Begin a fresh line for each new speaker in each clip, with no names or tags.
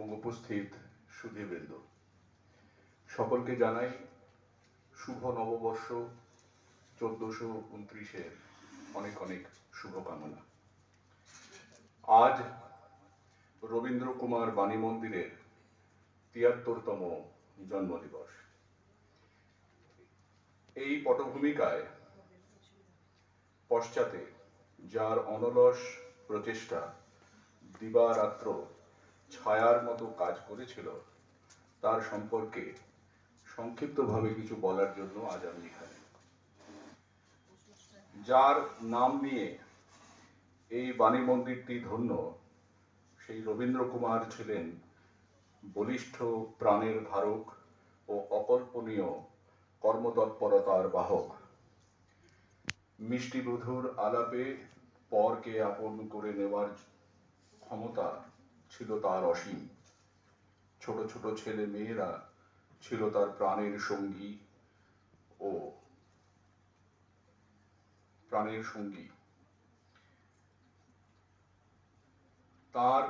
এবং উপস্থিত সুধীবৃন্দ, সকলকে জানাই শুভ নববর্ষ 1429-এর অনেক অনেক শুভকামনা। আজ রবীন্দ্র কুমার বাণী মন্দিরের ৭৩তম জন্মদিবস। এই পটভূমিকায় পশ্চাতে যার অনলস প্রচেষ্টা দিবারাত্র ছায়ার মতো কাজ করেছিল, তার সম্পর্কে সংক্ষিপ্তভাবে কিছু বলার জন্য আজ আমি এখানে। যার নাম নিয়ে এই বাণী মন্দিরটি ধন্য, সেই রবীন্দ্র কুমার ছিলেন বলিষ্ঠ প্রাণের ধারক ও অকল্পনীয় কর্মতৎপরতার বাহক। মিষ্টি মধুর আলাপে পরকে আপন করে নেওয়ার ক্ষমতা ছিল তার অসীম। ছোট ছোট ছেলে মেয়েরা ছিল তার প্রাণের সঙ্গী ও প্রাণের সঙ্গী। তার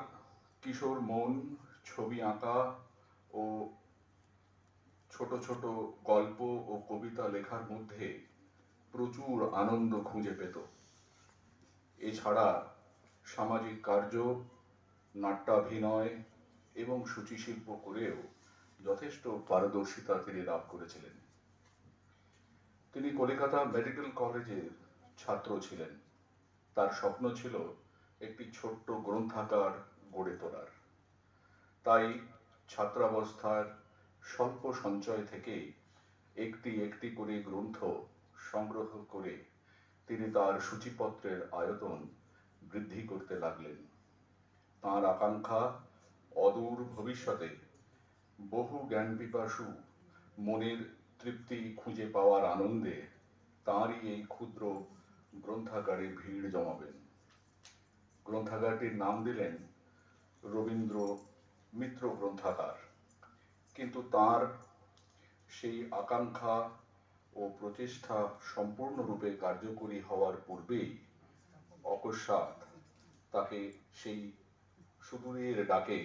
কিশোর মন ছবি আঁকা ও ছোট ছোট গল্প ও কবিতা লেখার মধ্যে প্রচুর আনন্দ খুঁজে পেত। এছাড়া সামাজিক কার্য, নাট্যাভিনয় এবং সূচিশিল্প করেও যথেষ্ট পারদর্শিতা তিনি লাভ করেছিলেন। তিনি কলকাতা মেডিকেল কলেজের ছাত্র ছিলেন। তার স্বপ্ন ছিল একটি ছোট্ট গ্রন্থাগার গড়ে তোলার। তাই ছাত্রাবস্থার স্বল্প সঞ্চয় থেকে একটি একটি করে গ্রন্থ সংগ্রহ করে তিনি তার সূচিপত্রের আয়তন বৃদ্ধি করতে লাগলেন। তাঁর আকাঙ্ক্ষা অদূর ভবিষ্যতে বহু জ্ঞান পিপাসু মনের তৃপ্তি খুঁজে পাওয়ার আনন্দে তাঁরই এই ক্ষুদ্র গ্রন্থাগারে ভিড় জমাবেন। গ্রন্থাগারটির নাম দিলেন রবীন্দ্র মিত্র গ্রন্থাগার। কিন্তু তার সেই আকাঙ্ক্ষা ও প্রচেষ্টা সম্পূর্ণরূপে কার্যকরী হওয়ার পূর্বেই অকস্মাৎ তাকে সেই সুদূরের ডাকে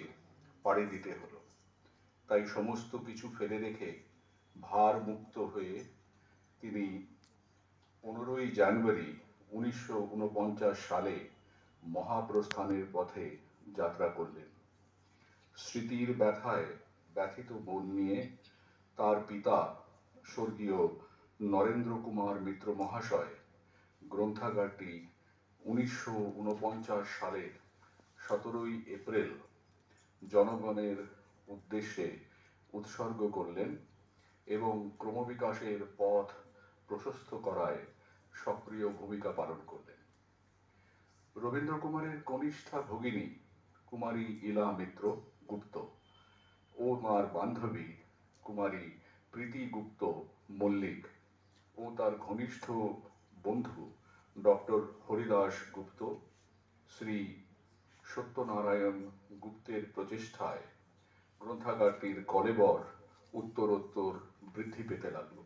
পাড়ি দিতে হলো। তাই সমস্ত কিছু ফেলে রেখে ভার মুক্ত হয়ে তিনি 15ই জানুয়ারি 1949 সালে মহাপ্রস্থানের পথে যাত্রা করলেন। স্মৃতির ব্যথায় ব্যথিত মন নিয়ে তার পিতা স্বর্গীয় নরেন্দ্র কুমার মিত্র মহাশয় গ্রন্থাগারটি 1949 সালের 17ই এপ্রিল জনগণের উদ্দেশ্যে উৎসর্গ করলেন এবং ক্রমবিকাশের পথ প্রশস্ত করায় সক্রিয় ভূমিকা পালন করলেন। রবীন্দ্র কুমারের কনিষ্ঠা ভগিনী কুমারী ইলা মিত্র গুপ্ত ও তার বান্ধবী কুমারী প্রীতি গুপ্ত মল্লিক ও তার ঘনিষ্ঠ বন্ধু ডক্টর হরিদাস গুপ্ত শ্রী সত্যনারায়ণ গুপ্তের প্রচেষ্টায় গ্রন্থাগারটির কলেবর উত্তরোত্তর বৃদ্ধি পেতে লাগল।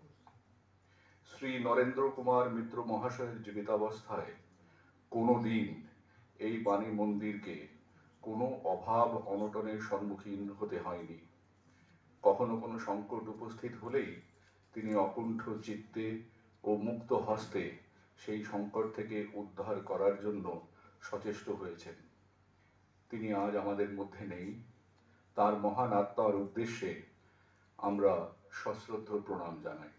শ্রী নরেন্দ্র কুমার মিত্র মহাশয়ের জীবিতাবস্থায় কোনো দিন এই বাণী মন্দিরকে কোনো অভাব অনটনের সম্মুখীন হতে হয়নি। কখনো কোনো সংকট উপস্থিত হলেই তিনি অকুণ্ঠ চিত্তে ও মুক্ত হস্তে সেই সংকট থেকে উদ্ধার করার জন্য সচেষ্ট হয়েছেন। তিনি আজ আমাদের মধ্যে নেই। তার মহান আত্মার উদ্দেশ্যে আমরা সশ্রদ্ধ প্রণাম জানাই।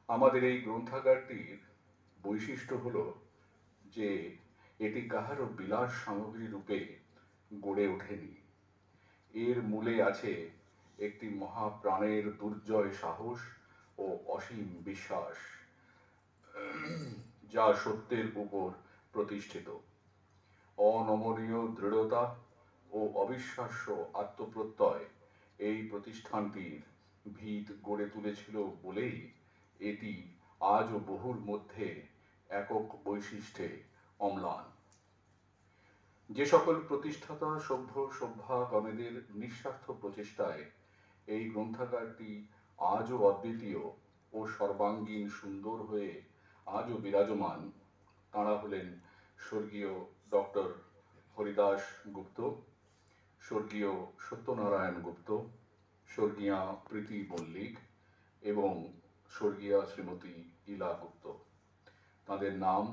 আমাদের এই গ্রন্থাগারটির বৈশিষ্ট্য হলো যে এটি কাহারও বিলাস সামগ্রী রূপে গড়ে ওঠেনি। এর মূলে আছে একটি মহাপ্রাণের দুর্জয় সাহস ও অসীম বিশ্বাস, যা সত্যের উপর প্রতিষ্ঠিত। অনমনীয় দৃঢ়তা ও অবিশ্বাস্য আত্মপ্রত্যয় এই প্রতিষ্ঠানটির ভিত গড়ে তুলেছিল বলেই এটি আজও বহুর মধ্যে একক বৈশিষ্ট্যে অম্লান। যে সকল প্রতিষ্ঠাতা সভ্যগণেদের নিঃস্বার্থ প্রচেষ্টায় এই গ্রন্থাগারটি আজও অদ্বিতীয় ও সর্বাঙ্গীন সুন্দর হয়ে আজও বিরাজমান, তাঁরা হলেন স্বর্গীয় ডক্টর হরিদাস গুপ্ত, স্বর্গীয় সত্যনারায়ণ গুপ্ত, স্বর্গীয়া প্রীতি মল্লিক এবং স্বর্গীয়া শ্রীমতী ইলা গুপ্ত। তাদের নাম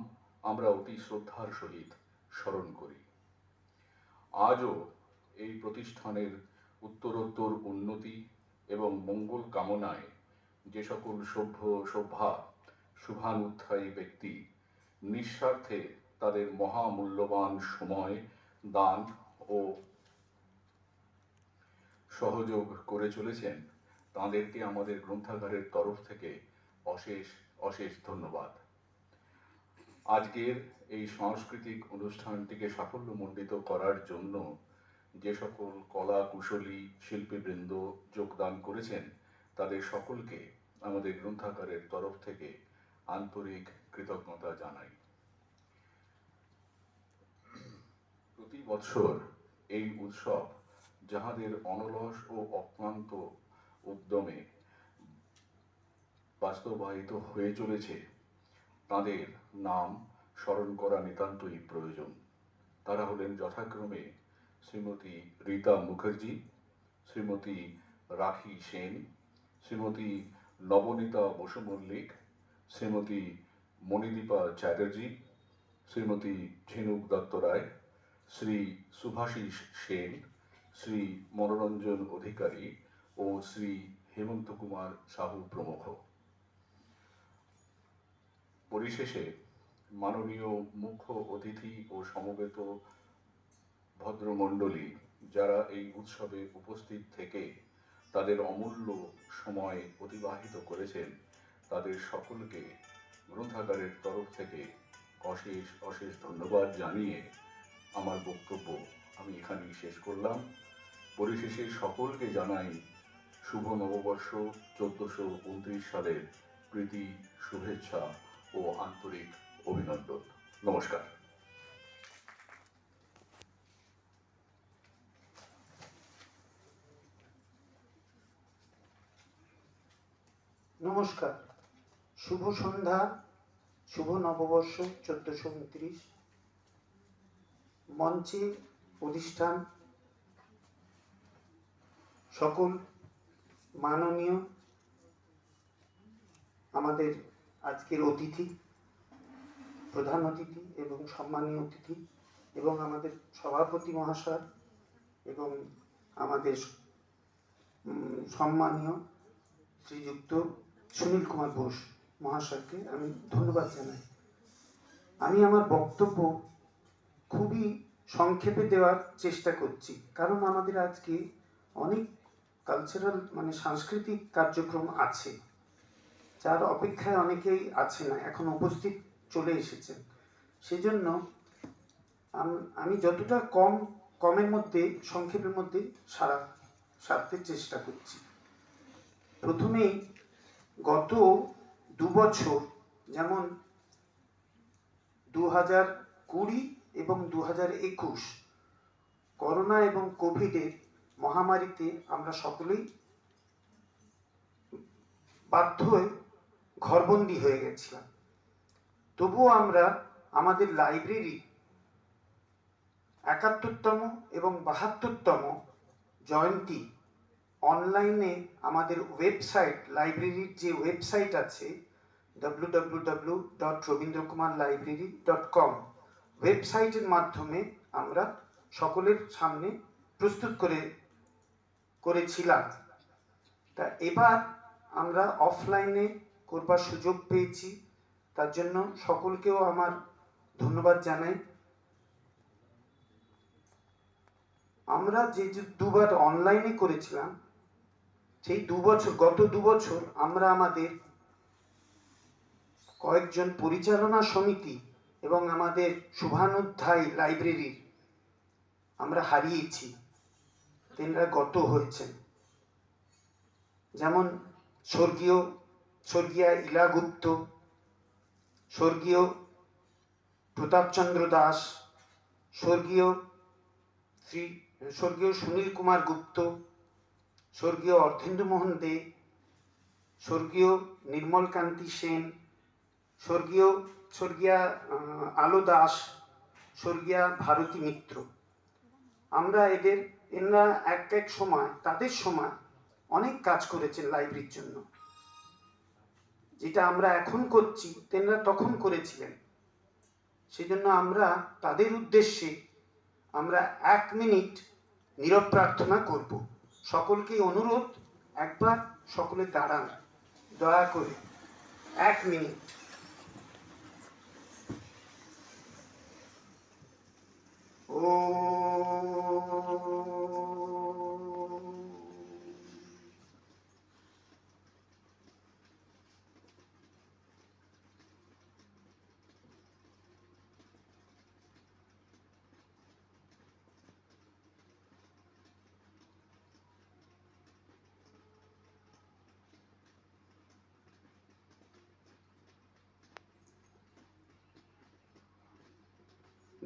আমরা অতি শ্রদ্ধার সহিত স্মরণ করি। আজও এই প্রতিষ্ঠানের উত্তরোত্তর উন্নতি এবং মঙ্গল কামনায় যে সকল সভ্যা শুভানুধ্যায়ী ব্যক্তি নিঃস্বার্থে তাদের মহামূল্যবান সময় দান ও সহযোগ করে চলেছেন, তাঁদেরকে আমাদের গ্রন্থাগারের তরফ থেকে অশেষ অশেষ ধন্যবাদ। আজকের এই সাংস্কৃতিক অনুষ্ঠানটিকে সাফল্যমণ্ডিত করার জন্য যে সকল কলা কুশলী শিল্পীবৃন্দ যোগদান করেছেন, তাদের সকলকে আমাদের গ্রন্থাগারের তরফ থেকে আন্তরিক কৃতজ্ঞতা জানাই। প্রতি বছর এই উৎসব যাহাদের অনলস ও অক্লান্ত উদ্যমে বাস্তবায়িত হয়ে চলেছে, তাদের নাম স্মরণ করা নিতান্তই প্রয়োজন। তারা হলেন যথাক্রমে শ্রীমতী রীতা মুখার্জি, শ্রীমতী রাখি সেন, শ্রীমতী নবনীতা বসু মল্লিক, শ্রীমতী মণিদীপা চ্যাটার্জি, শ্রীমতী ঝিনুক দত্ত রায়, শ্রী সুভাষিস সেন, শ্রী মনোরঞ্জন অধিকারী ও শ্রী হেমন্ত কুমার সাহু প্রমুখ। পরিশেষে মাননীয় মুখ্য অতিথি ও সমবেত ভদ্রমণ্ডলী যারা এই উৎসবে উপস্থিত থেকে তাদের অমূল্য সময় অতিবাহিত করেছেন, তাদের সকলকে গ্রন্থাগারের তরফ থেকে অশেষ অশেষ ধন্যবাদ জানিয়ে আমার বক্তব্য আমি এখানেই শেষ করলাম। পরিশেষে সকলকে জানাই শুভ নববর্ষ 1429 সালের প্রীতি, শুভেচ্ছা ও আন্তরিক অভিনন্দন। নমস্কার।
নমস্কার, শুভ সন্ধ্যা, শুভ নববর্ষ 1429। মঞ্চে প্রতিষ্ঠান সকল মাননীয় আমাদের আজকের অতিথি, প্রধান অতিথি এবং সম্মানীয় অতিথি, এবং আমাদের সভাপতি মহাশয় এবং আমাদের সম্মানীয় শ্রীযুক্ত সুনীল কুমার বোস মহাশয়কে আমি ধন্যবাদ জানাই। আমি আমার বক্তব্য খুবই সংক্ষেপে দেওয়ার চেষ্টা করছি, কারণ আমাদের আজকে অনেক কালচারাল সাংস্কৃতিক কার্যক্রম আছে, যার অপেক্ষায় অনেকেই আছে না, এখন উপস্থিত চলে এসেছেন। সেজন্য আমি যতটা কমের মধ্যে, সংক্ষেপের মধ্যে সারতে চেষ্টা করছি। প্রথমেই গত 2 বছর, যেমন 2020 এবং 2021 করোনা এবং কোভিডের মহামারীতে আমরা সকলেই বাধ্য হয়ে ঘরবন্দি হয়ে গেছিলাম। তবুও আমরা আমাদের লাইব্রেরি 71তম এবং 72তম জয়ন্তী অনলাইনে আমাদের ওয়েবসাইট, লাইব্রেরির যে ওয়েবসাইট আছে www.robindrakumarlibrary.com, ওয়েবসাইটের মাধ্যমে আমরা সকলের সামনে প্রস্তুত করেছিলাম। তা এবার আমরা অফলাইনে করবার সুযোগ পেয়েছি, তার জন্য সকলকেও আমার ধন্যবাদ জানাই। আমরা যে 2 বার অনলাইনে করেছিলাম, সেই গত 2 বছর আমরা আমাদের কয়েকজন পরিচালনা সমিতি এবং আমাদের শুভানুধ্যায়ী লাইব্রেরির আমরা হারিয়েছি, তেনারা গত হয়েছেন। যেমন স্বর্গীয়া ইলা গুপ্ত, স্বর্গীয় প্রতাপচন্দ্র দাস, স্বর্গীয় সুনীল কুমার গুপ্ত, স্বর্গীয় অর্ধেন্দু মোহন দে, স্বর্গীয় নির্মল কান্তি সেন, স্বর্গীয়া আলো দাস, স্বর্গীয়া ভারতী মিত্র। আমরা এরা এক সময় তাদের সময় অনেক কাজ করেছেন লাইব্রেরির জন্য, যেটা আমরা এখন করছি তেনরা তখন করেছিলেন। সেজন্য আমরা তাদের উদ্দেশ্যে আমরা 1 মিনিট নীরব প্রার্থনা করব। সকলকে অনুরোধ, একবার সকলে দাঁড়ান দয়া করে 1 মিনিট। ও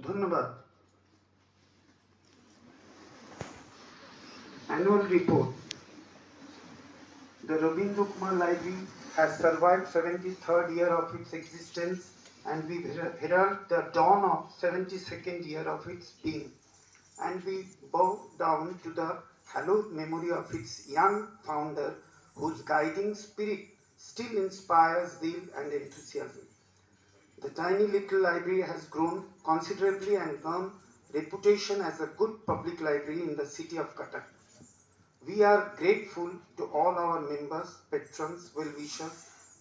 ধন্যবাদ। Annual report. The Rabindra Kumar Library has survived 73rd year of its existence, and we herald the dawn of 72nd year of its being. And we bow down to the hallowed memory of its young founder, whose guiding spirit still inspires zeal and enthusiasm. The tiny little library has grown considerably and earned reputation as a good public library in the city of Cuttack. We are grateful to all our members, patrons, well-wishers,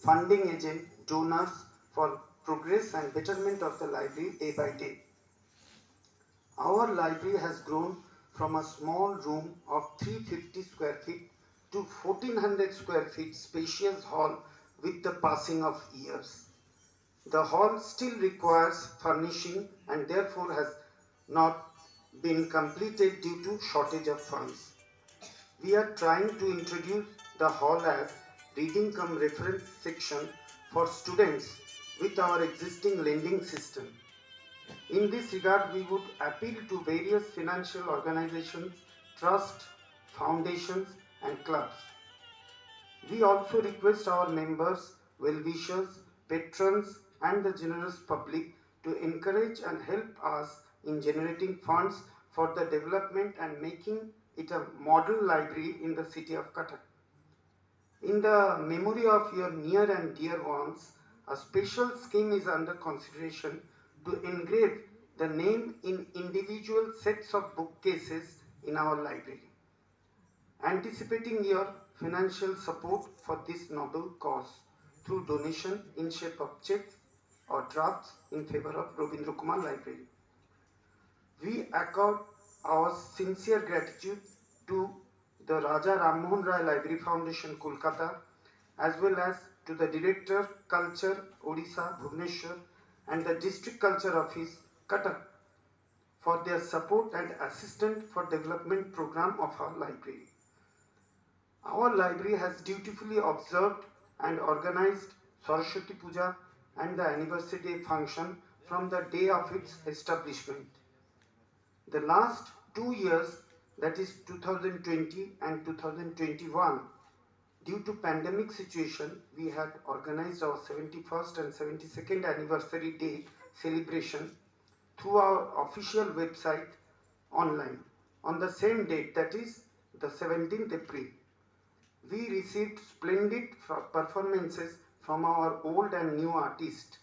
funding agents, donors for progress and betterment of the library day by day. Our library has grown from a small room of 350 square feet to 1400 square feet spacious hall with the passing of years. The hall still requires furnishing and therefore has not been completed due to shortage of funds. We are trying to introduce the hall as reading cum reference section for students with our existing lending system. In this regard, we would appeal to various financial organizations, trusts, foundations, and clubs. We also request our members, well-wishers, patrons, and the generous public to encourage and help us in generating funds for the development and making it a model library in the city of Cuttack. In the memory of your near and dear ones, a special scheme is under consideration to engrave the name in individual sets of bookcases in our library. Anticipating your financial support for this noble cause through donation in shape of checks or drafts in favor of Rabindra Kumar Library. We accord our sincere gratitude to the Raja Ram Mohan Rai Library Foundation, Kolkata, as well as to the Director, Culture, Odisha, Bhubaneswar, and the District Culture Office, Cuttack, for their support and assistance for development program of our library. Our library has dutifully observed and organized Saraswati Puja and the anniversary day function from the day of its establishment. The last 2 years, that is 2020 and 2021, due to pandemic situation, we had organized our 71st and 72nd anniversary day celebration through our official website online on the same date, that is the 17th April. We received splendid performances from our old and new artists.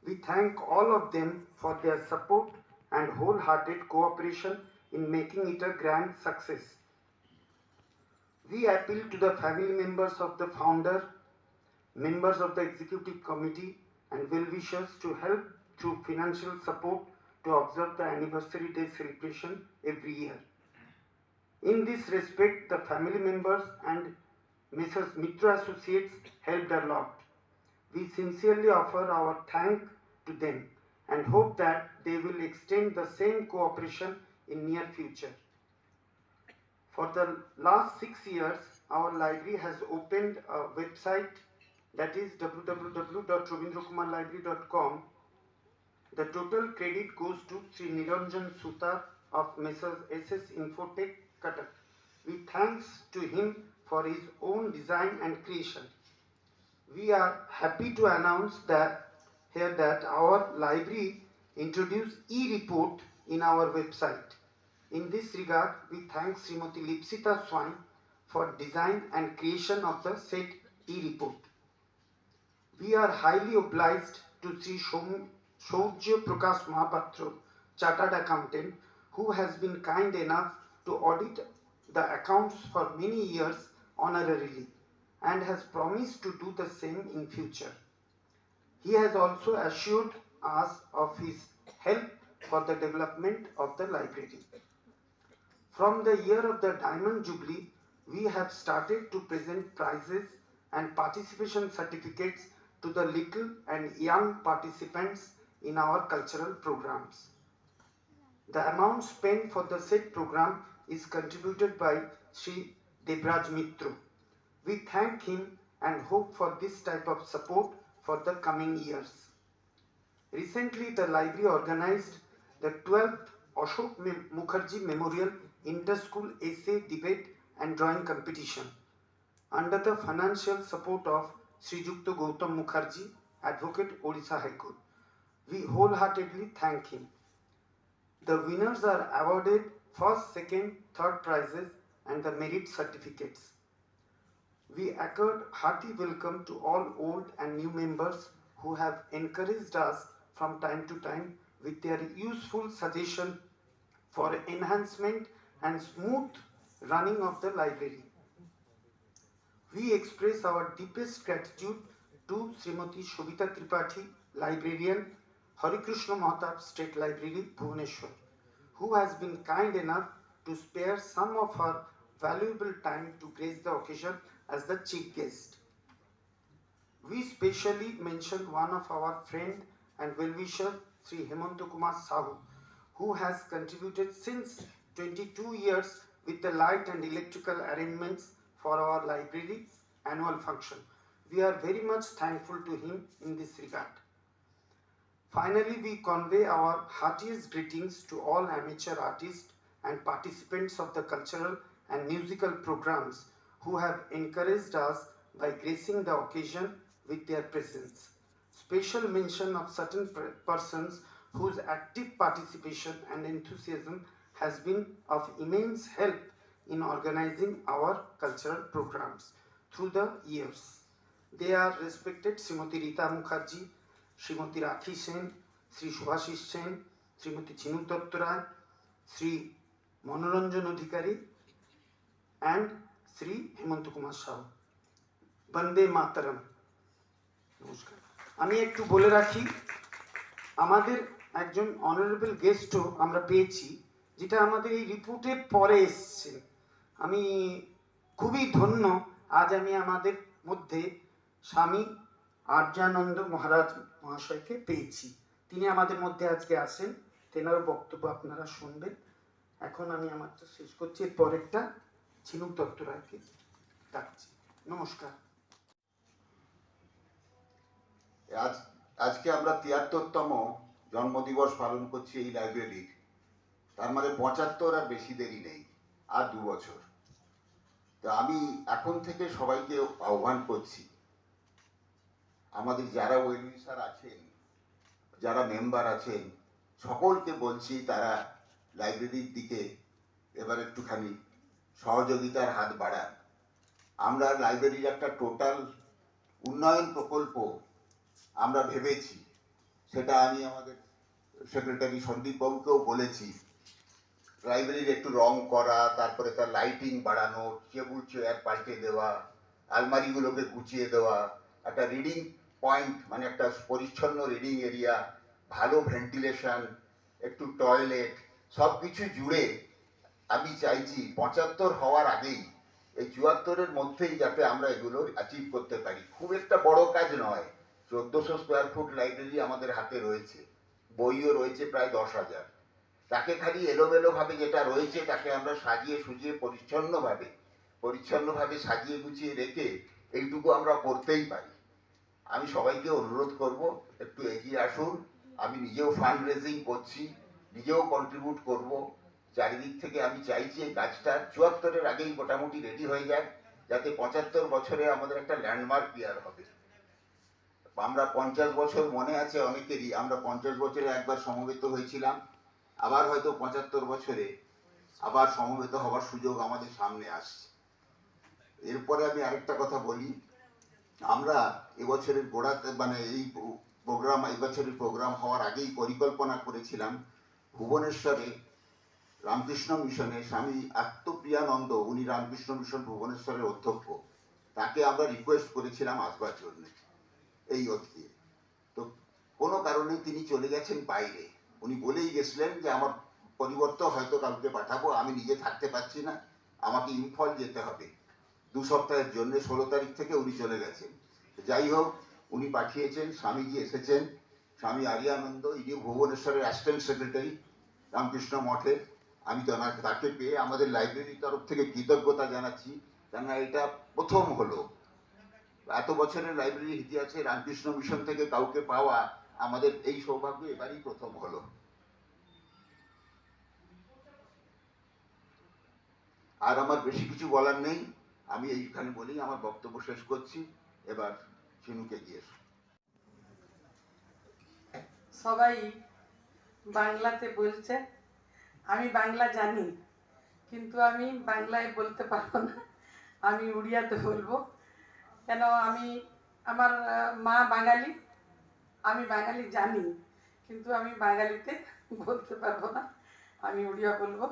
We thank all of them for their support and wholehearted cooperation in making it a grand success. We appeal to the family members of the founder, members of the executive committee, and well-wishers to help through financial support to observe the anniversary day celebration every year. In this respect, the family members and Mrs. Mitra Associates helped a lot. We sincerely offer our thanks to them and hope that they will extend the same cooperation in near future. For the last 6 years, our library has opened a website, that is www.rabindrakumarlibrary.com. The total credit goes to Sri Niranjan Sutar of Messrs. SS Infotech, Cuttack. We thanks to him for his own design and creation. We are happy to announce that our library introduced e-report in our website. In this regard, we thank Srimati Lipsita Swine for design and creation of the said e-report. We are highly obliged to Sri Shaurya Prakash Mahapatra, Chartered Accountant, who has been kind enough to audit the accounts for many years honorarily and has promised to do the same in future. He has also assured us of his help for the development of the library. From the year of the Diamond Jubilee, we have started to present prizes and participation certificates to the little and young participants in our cultural programs. The amount spent for the said program is contributed by Sri Debraj Mitro. We thank him and hope for this type of support for the coming years. Recently, the library organized the 12th Ashok Mukherjee Memorial Inter-School Essay Debate and Drawing Competition under the financial support of Sri Jukta Gautam Mukherjee, Advocate, Odisha High Court. We wholeheartedly thank him. The winners are awarded first, second, third prizes and the merit certificates. We accord hearty welcome to all old and new members who have encouraged us from time to time with their useful suggestion for enhancement and smooth running of the library. We express our deepest gratitude to Srimati Shobita Tripathi, librarian, Hari Krishna Mahatab State Library, Bhubaneswar, who has been kind enough to spare some of her valuable time to grace the occasion as the chief guest. We specially mention one of our friend and well-wisher, Sri Hemanta Kumar Sahu, who has contributed since 22 years with the light and electrical arrangements for our library's annual function. We are very much thankful to him in this regard. Finally, we convey our heartiest greetings to all amateur artists and participants of the cultural and musical programs who have encouraged us by gracing the occasion with their presence. Special mention of certain persons whose active participation and enthusiasm has been of immense help in organizing our cultural programs through the years. They are respected Srimati Rita Mukherjee, Srimati Rakhi Sen, Sri Subhashish Sen, Srimati Chinu Dattoray, Sri Manoranjan Adhikari, and Sri Hemanta Kumar Sahu. Bande Mataram. নমস্কার। আমি একটু বলে রাখি, আমাদের একজন honourable গেস্টও আমরা পেয়েছি, যেটা আমাদের এই রিপোর্টের পরে এসছে। আমি খুবই ধন্য আজ আমি আমাদের মধ্যে স্বামী আর্যানন্দ মহারাজ মহাশয়কে পেয়েছি। তিনি আমাদের মধ্যে আজকে আসেন, তেনার বক্তব্য আপনারা শুনবেন। এখন আমি আমারটা শেষ করছি, এর পরেরটা ঝিনুক দত্তরায়কে ডাকছি। নমস্কার।
আজকে আমরা ৭৩তম জন্মদিবস পালন করছি এই লাইব্রেরির। তার মানে ৭৫ আর বেশি দেরি নেই, আর ২ বছর। তো আমি এখন থেকে সবাইকে আহ্বান করছি, আমাদের যারা ওয়েলউইশার আছেন, যারা মেম্বার আছেন, সকলকে বলছি তারা লাইব্রেরির দিকে এবার একটুখানি সহযোগিতার হাত বাড়ান। আমরা লাইব্রেরির একটা টোটাল উন্নয়ন প্রকল্প আমরা ভেবেছি, সেটা আমি আমাদের সেক্রেটারি সন্দীপ বাবুকেও বলেছি। লাইব্রেরির একটু রং করা, তারপরে তার লাইটিং বাড়ানো, টেবিল চেয়ার পাল্টে দেওয়া, আলমারিগুলোকে গুছিয়ে দেওয়া, একটা রিডিং পয়েন্ট মানে একটা পরিচ্ছন্ন রিডিং এরিয়া, ভালো ভেন্টিলেশন, একটু টয়লেট, সব কিছু জুড়ে আমি চাইছি ৭৫ হওয়ার আগেই, এই ৭৪-এর মধ্যেই যাতে আমরা এগুলো অ্যাচিভ করতে পারি। খুব একটা বড় কাজ নয়, ১৪০০ স্কোয়ার ফুট লাইব্রেরি আমাদের হাতে রয়েছে, বইও রয়েছে প্রায় ১০,০০০। তাকে খালি এলোমেলোভাবে যেটা রয়েছে তাকে আমরা সাজিয়ে সুজিয়ে পরিচ্ছন্নভাবে সাজিয়ে গুছিয়ে রেখে এইটুকু আমরা করতেই পারি। আমি সবাইকে অনুরোধ করব, একটু এগিয়ে আসুন। আমি নিজেও ফান্ড রেজিং করছি, নিজেও কন্ট্রিবিউট করব। চারিদিক থেকে আমি চাইছি এই কাজটা ৭৪-এর আগেই মোটামুটি রেডি হয়ে যায়, যাতে ৭৫ বছরে আমাদের একটা ল্যান্ডমার্ক ইয়ার হবে। আমরা ৫০ বছর মনে আছে অনেকেরই, আমরা ৫০ বছরে একবার সমবেত হয়েছিলাম, আবার হয়তো ৭৫ বছরে আবার সমবেত হওয়ার সুযোগ আমাদের সামনে আসছে। এরপরে আমি আরেকটা কথা বলি, আমরা এবছরের গোড়াতে মানে এই প্রোগ্রাম এবছরের প্রোগ্রাম হওয়ার আগেই পরিকল্পনা করেছিলাম ভুবনেশ্বরে রামকৃষ্ণ মিশনে স্বামী আত্মপ্রিয়ানন্দ, উনি রামকৃষ্ণ মিশন ভুবনেশ্বরের অধ্যক্ষ, তাকে আমরা রিকোয়েস্ট করেছিলাম আসবার জন্য এই অতিথি। তো কোনো কারণে তিনি চলে গেছেন বাইরে। উনি বলেই গেছিলেন যে আমার পরিবর্তে হয়তো কাউকে পাঠাবো, আমি নিজে থাকতে পারছি না, আমাকে ইম্ফল যেতে হবে 2 সপ্তাহের জন্য। 16 তারিখ থেকে উনি চলে গেছেন। যাই হোক, উনি পাঠিয়েছেন, স্বামীজি এসেছেন, স্বামী আরিয়ানন্দ, ইনি ভুবনেশ্বরের অ্যাসিস্ট্যান্ট সেক্রেটারি রামকৃষ্ণ মঠের। আমি তাকে পেয়ে আমাদের লাইব্রেরির তরফ থেকে কৃতজ্ঞতা জানাচ্ছি, কেননা এটা প্রথম হলো এত বছরের লাইব্রেরি ইতিহাসে রামকৃষ্ণ মিশন থেকে কাউকে পাওয়া আমাদের এই সৌভাগ্য এবারই প্রথম হলো। আর আমার বেশি কিছু বলার নেই, আমি এইখানে বলেই আমার বক্তব্য শেষ করছি। এবার চিনুকে দিয়ে
সবাই বাংলাতে বলছে, আমি বাংলা জানি কিন্তু আমি বাংলায় বলতে পারবো না, আমি উড়িয়াতে বলবো। কেন আমি আমার মা বাঙালি, আমি বাঙালি জানি কিন্তু আমি বাঙালিতে বলতে পারবো না, আমি উড়িয়া বলবো।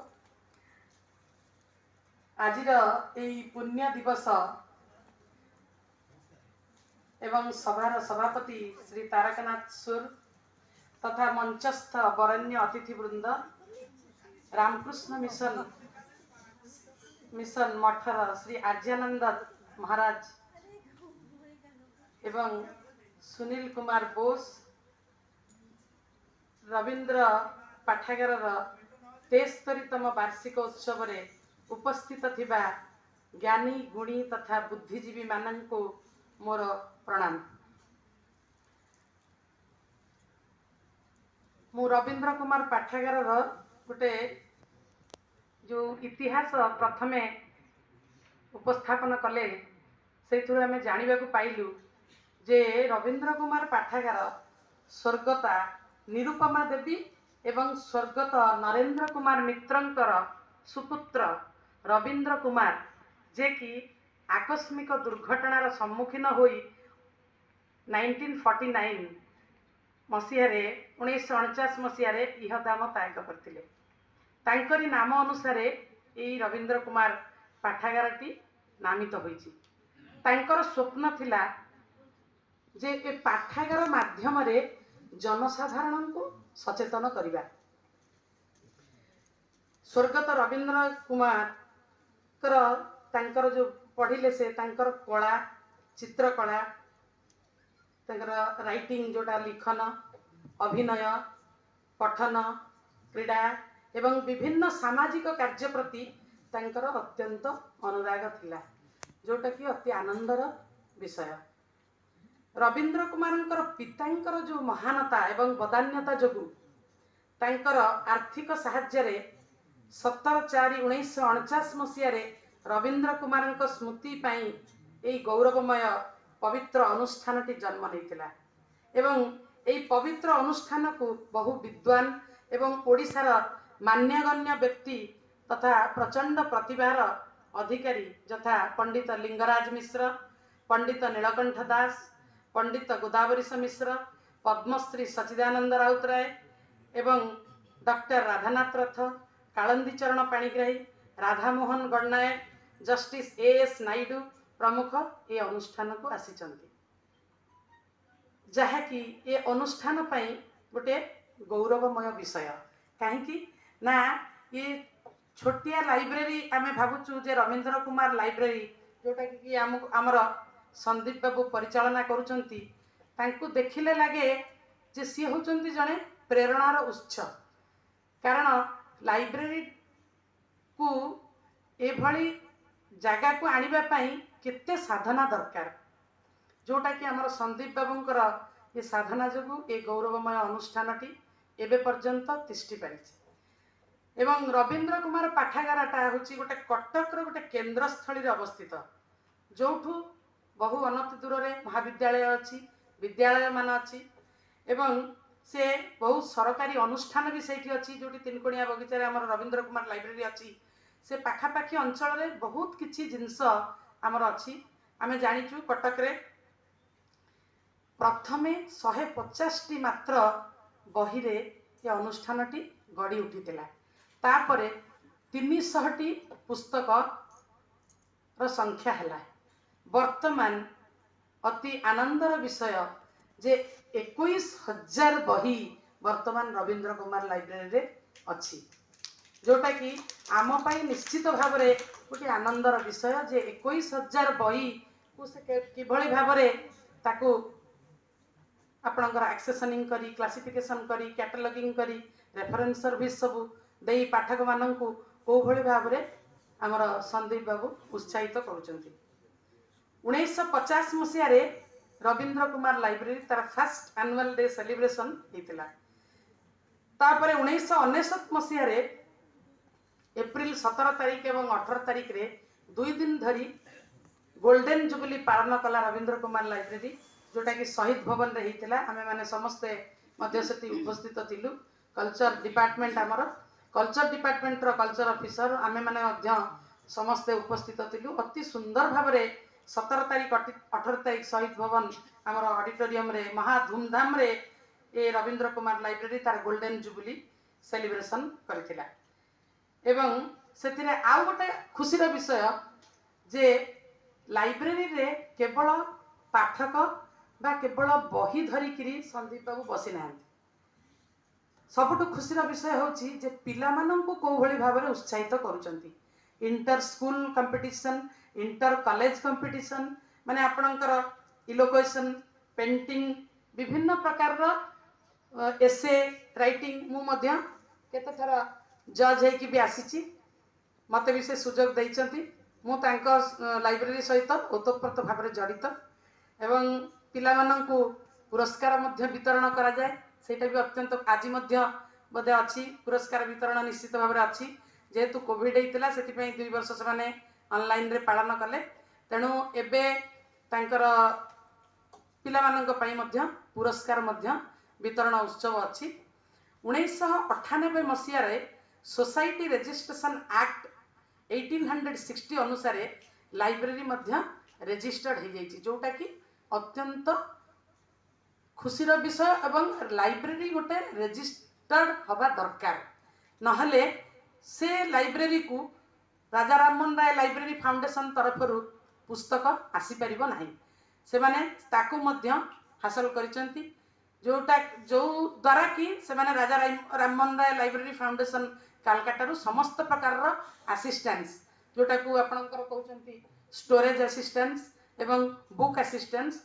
আজির এই পুণ্য দিবস এবং সভার সভাপতি শ্রী তারকনাথ সুর तथा मंचस्थ बरण्य अतिथिवृंद, रामकृष्ण मिशन मठर श्री आर्यानंद महाराज एवं सुनील कुमार बोस, रवींद्र पाठागार 73तम वार्षिक उत्सव रे उपस्थित थिबा ज्ञानी गुणी तथा बुद्धिजीवी माननको मोर प्रणाम। मु रवींद्र कुमार पाठागार गोटे जो इतिहास प्रथमे उपस्थापन कले से आम जानवा पाइलु जे रवींद्र कुमार पाठागार स्वर्गता निरुपमा देवी एवं स्वर्गत नरेंद्र कुमार मित्रंकर सुपुत्र रवींद्र कुमार जे कि आकस्मिक दुर्घटनार सम्मुखीन होई 1949 मसीह 1949 मसीह इहदाम त्याग करथिले। तांकरी नाम अनुसार यही रवींद्र कुमार पाठागारटी नामित होईछि। तांकर स्वप्न थिला जे ए पाठागार माध्यम रे जनसाधारण को सचेतन करिबा। स्वर्गत रवींद्र कुमार तांकर जो पढ़िले से तांकर कला, चित्रकला, राइटिंग जोटा लिखन, अभिनय, पठन, क्रीड़ा एवं विभिन्न सामाजिक कार्य प्रति तांकर अत्यंत अनुराग थिला, जोटा कि अति आनंदर विषय। रवींद्र कुमारंकर पितांकर जो महानता एवं बदान्यता जोगु तांकर आर्थिक साहाय्य रे 17/4/1949 मसीह रवींद्र कुमारंक स्मृति पाई एई गौरवमय पवित्र अनुष्ठानटी जन्म लेथिला एवं एई पवित्र अनुष्ठान को बहु विद्वान एवं ओडिशार मान्यगण्य व्यक्ति तथा प्रचंड प्रतिभार अधिकारी यथा पंडित लिंगराज मिश्र, पंडित नीलकंठ दास, पंडित गोदावरीश मिश्र, पद्मश्री सच्चिदानंद राउतराय एवं डॉक्टर राधानाथ रथ, कालंदी चरण पाणिग्राही, राधामोहन गणनायक, जस्टिस A.S. नायडू प्रमुख ये अनुष्ठान को आसीचंती, जहाँकि ये अनुष्ठान पाई गोटे गौरवमय विषय। कहीं ना ये छोटिया लाइब्रेरी आमे भावुचु जे रवींद्र कुमार लाइब्रेरी जोटा कि आमर संदीप बाबू परिचालना करुचंती, तांकु देखिले लगे जे सी होचंती जने प्रेरणार उत्स। कारण लाइब्रेरी को एभली जगह को आनिबा पाई केते साधना दरकार, जोटा कि आमर संदीप बाबूंकर ये साधना जोगु ए गौरवमय अनुष्ठानटी एबे पर्यंत तिष्टि पारिछि। एवं रवींद्र कुमार पाठागारटा होछि गोटे कटक रो गोटे केंद्र स्थली रे अवस्थित, जोठु बहु अनति दूर रे महाविद्यालय अछि, विद्यालय मान अछि एवं से बहुत सरकारी अनुष्ठान भी सेठी अच्छी जो तीनकोणिया बगीचार आमर रवींद्र कुमार लाइब्रेरी अच्छी से पाखापाखि अंचल रे बहुत किछि जिनस आमर अच्छी आमे जानिचु कटक रे प्रथमे 150 मात्र बही रे ये अनुष्ठानटी गढ़ी उठितिला तापरे 300 पुस्तक रो संख्या हैला वर्तमान अति आनंदर विषय जे 21,000 बही वर्तमान रवींद्र कुमार लाइब्रेरी रे अच्छी जोटा कि आम पाई निश्चित भाव रे गोटे आनंदर विषय जे 21,000 बही को से किभଳି भाबरे ताकू आपणकर एक्सेसनिंग करी क्लासिफिकेशन करी कैटलॉगिंग करी रेफरेंस सर्विस सब देई पाठक माननकू को भଳି भाबरे हमर संदीप बाबू उत्साहित करूचंती 1950 मसिया रे रवींद्र कुमार लाइब्रेरी तार फर्स्ट एनुअल डे सेलिब्रेशन हेतिला तापरे 1999 मसिया रे एप्रिल 17 तारिख एवं 18 तारिख रे 2 दिन धरी गोल्डन जुबली पालन कला रवींद्र कुमार लाइब्रेरी जोटा कि शहीद भवन रे हेतिला आमे माने समस्ते मध्य सेठी उपस्थित थिलु कल्चर डिपार्टमेंट हमर कल्चर डिपार्टमेंट रो कल्चर ऑफिसर आमे माने मध्य समस्ते उपस्थित थिलु अति सुंदर भाव रे 17 तारिख 18 तारिख शहीद भवन हमर ऑडिटोरियम रे महा धूमधाम रे ए रवींद्र कुमार लाइब्रेरी तार गोल्डन जुबली सेलिब्रेशन करथिला एवं सेथिरे आउ गोटे खुशी रो विषय जे लाइब्रेरी रे केवल पाठक बा केवल बही धरिकी संदीप बाबू बसी ना सबुठु खुशी विषय होची जे पिला माननकु को भली भाबरे उत्साहित करूचंती inter school competition inter college competition माने आपणकर इलोक्वेशन पेंटिंग विभिन्न प्रकार रो एसे राइटिंग मु मध्य केते थरा जज है कि भी आसीची मते भी से सुजोग दैचंती मु तांको लाइब्रेरी सहित ओतप्रोत भाबरे जड़ित एवं पिला माननकु पुरस्कार मध्य वितरण करा जाए सेटा भी अत्यंत आज मध्य बदे अछि पुरस्कार वितरण निश्चित भाबरे अछि जेहेतु कोविड हेतिला सेति पई 2 वर्ष से माने ऑनलाइन रे पालन कले तेणु एबे तांकर पिला माननक पई मध्य पुरस्कार मध्य वितरण उत्सव अछि 1998 मसिया रे सोसाइटी रजिस्ट्रेशन एक्ट 1860 अनुसार लाइब्रेरी मध्य रजिस्टर्ड हो जाइए जोटा कि अत्यंत खुशी विषय एवं लाइब्रेरी गोटे रजिस्टर्ड हवा दरकार नहले से लाइब्रेरी को राजा राममोहन राय लाइब्रेरी फाउंडेशन तरफ पुस्तक आसी परिबो नाही से माने ताकू मध्य हासिल करिसंती जोटा जो द्वारा कि से माने राजा राममोहन राय लाइब्रेरी फाउंडेशन कालकाटा रु समस्त प्रकार रो असिस्टेंस जोटा को आपनकर कहउचंती स्टोरेज असिस्टेंस एवं बुक असिस्टेंस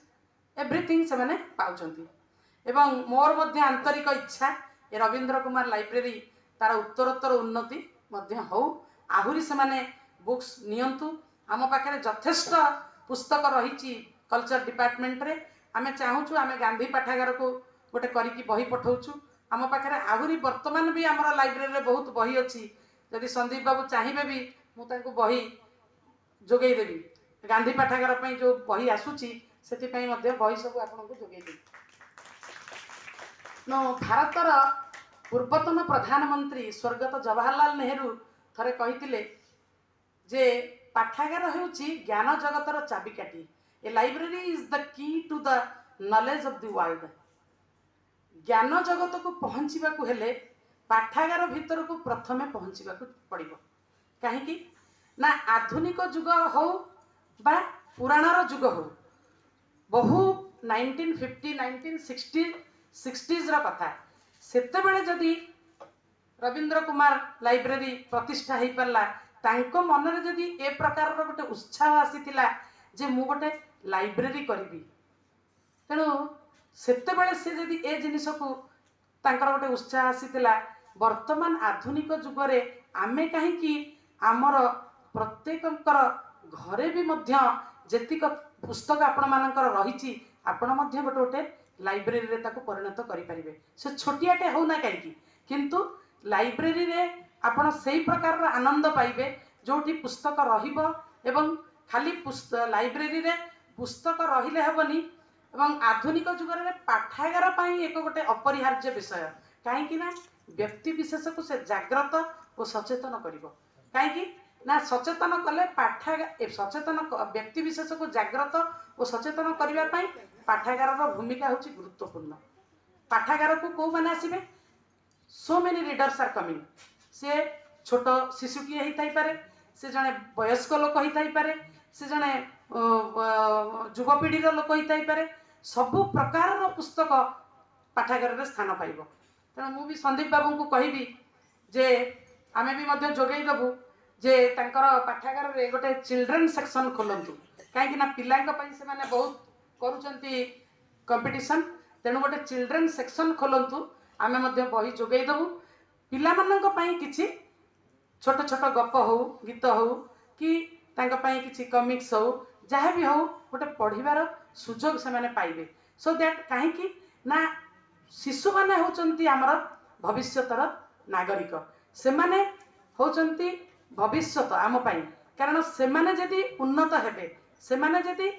एवरीथिंग से माने पाउचंती एवं मोर मध्य आंतरिक इच्छा ए रवींद्र कुमार लाइब्रेरी तार उत्तरोत्तर उन्नति मध्य हो आहुरी से माने बुक्स नियंतु आम पाखे यथेष्ट पुस्तक रही कल्चर डिपार्टमेंट रे आमे चाहूचु आमे गांधी पाठागार को गोटे करिकी बही पठाउचु आम पाखे आहुरी वर्तमान भी आमर लाइब्रेरी रे बहुत बही अच्छी जदि संदीप बाबू चाहिए भी मुझे बही जोगई देवी गांधी पाठागार पई जो बही आसुची सेति पई मध्य बही सब आपन को जोगई देवी नो भारतर पूर्वतन प्रधानमंत्री स्वर्गत जवाहरलाल नेहरू थरे कहितिले जे पाठागार हेउची ज्ञान जगतर चाबिकाठी a library is the key to the knowledge of the world ज्ञान जगत को पहुँचवा हेले पाठागार भीतर को प्रथमे पहुँचवा पड़ो कहीं ना आधुनिक जुग हो बा पुराणर जुग हो बहु 1950 1960s कथा सेते बेले जदि रवींद्र कुमार लाइब्रेरी प्रतिष्ठा हो पारला तांको मन रे जदि ए प्रकार गोटे उत्साह आसीथिला जे मु गोटे लाइब्रेरी करी तेणु सेते बेले से जदि ए जिनिस को तांकर गोटे उत्साह आसीथिला वर्तमान आधुनिक जुगरे आमे कहीं आमर प्रत्येककर घरे भी मध्य जेतिक पुस्तक आपण मानकर रही आपण मध्य गोटे गोटे लाइब्रेरी रे ताको परिणत करि परिबे से छोटियाटे हो ना कहीं किंतु लाइब्रेरी रे आपण सेही प्रकार आनंद पाइबे जोठी पुस्तक रहिबो एवं खाली लाइब्रेरी रे पुस्तक रहिले हेबनी ଏବଂ ଆଧୁନିକ ଯୁଗରେ ପାଠାଗାର ପାଇଁ ଏକ ଗୋଟେ ଅପରିହାର୍ଯ୍ୟ ବିଷୟ। କାହିଁକି ନା ବ୍ୟକ୍ତି ବିଶେଷକୁ ସେ ଜାଗ୍ରତ ଓ ସଚେତନ କରିବ। କାହିଁକି ନା ସଚେତନ କଲେ ବ୍ୟକ୍ତି ବିଶେଷକୁ ଜାଗ୍ରତ ଓ ସଚେତନ କରିବା ପାଇଁ ପାଠାଗାରର ଭୂମିକା ହେଉଛି ଗୁରୁତ୍ୱପୂର୍ଣ୍ଣ। ପାଠାଗାରକୁ କୋଉମାନେ ଆସିବେ? So many readers are coming. से छोट शिशुटीए ହେଇଥାଇପାରେ, से जड़े वयस्क लोक ହେଇଥାଇପାରେ, से जड़े युवपीढ़ीर लोक ହେଇଥାଇପାରେ। सबु प्रकार पुस्तक पाठागार रे स्थान पाइब। तेणु मु भी संदीप बाबू को कहबी जे आमे भी मध्य जोगई देबु जे तांकर पाठागार रे गोटे चिल्ड्रेन सेक्शन खोलंतु। काहेकि ना पिलांक पई से माने बहुत करूचंती कंपटीशन। तेणु गोटे चिल्ड्रेन सेक्शन खोलंतु। आमे मध्य बही जोगई देबु। पिला मानक पई किछि छोट छोट गप हो, गीत हो कि तांक पई किछि कॉमिक्स हो, जहाँ भी हो गोटे पढ़िबार सुजोग से माने पाइबे। सो दैट काहेकि ना शिशु माने होचंती हमर भविष्यतर नागरिक। से माने होचंती भविष्यत आम पई। कारण से माने जदि उन्नत हेबे, से माने जदि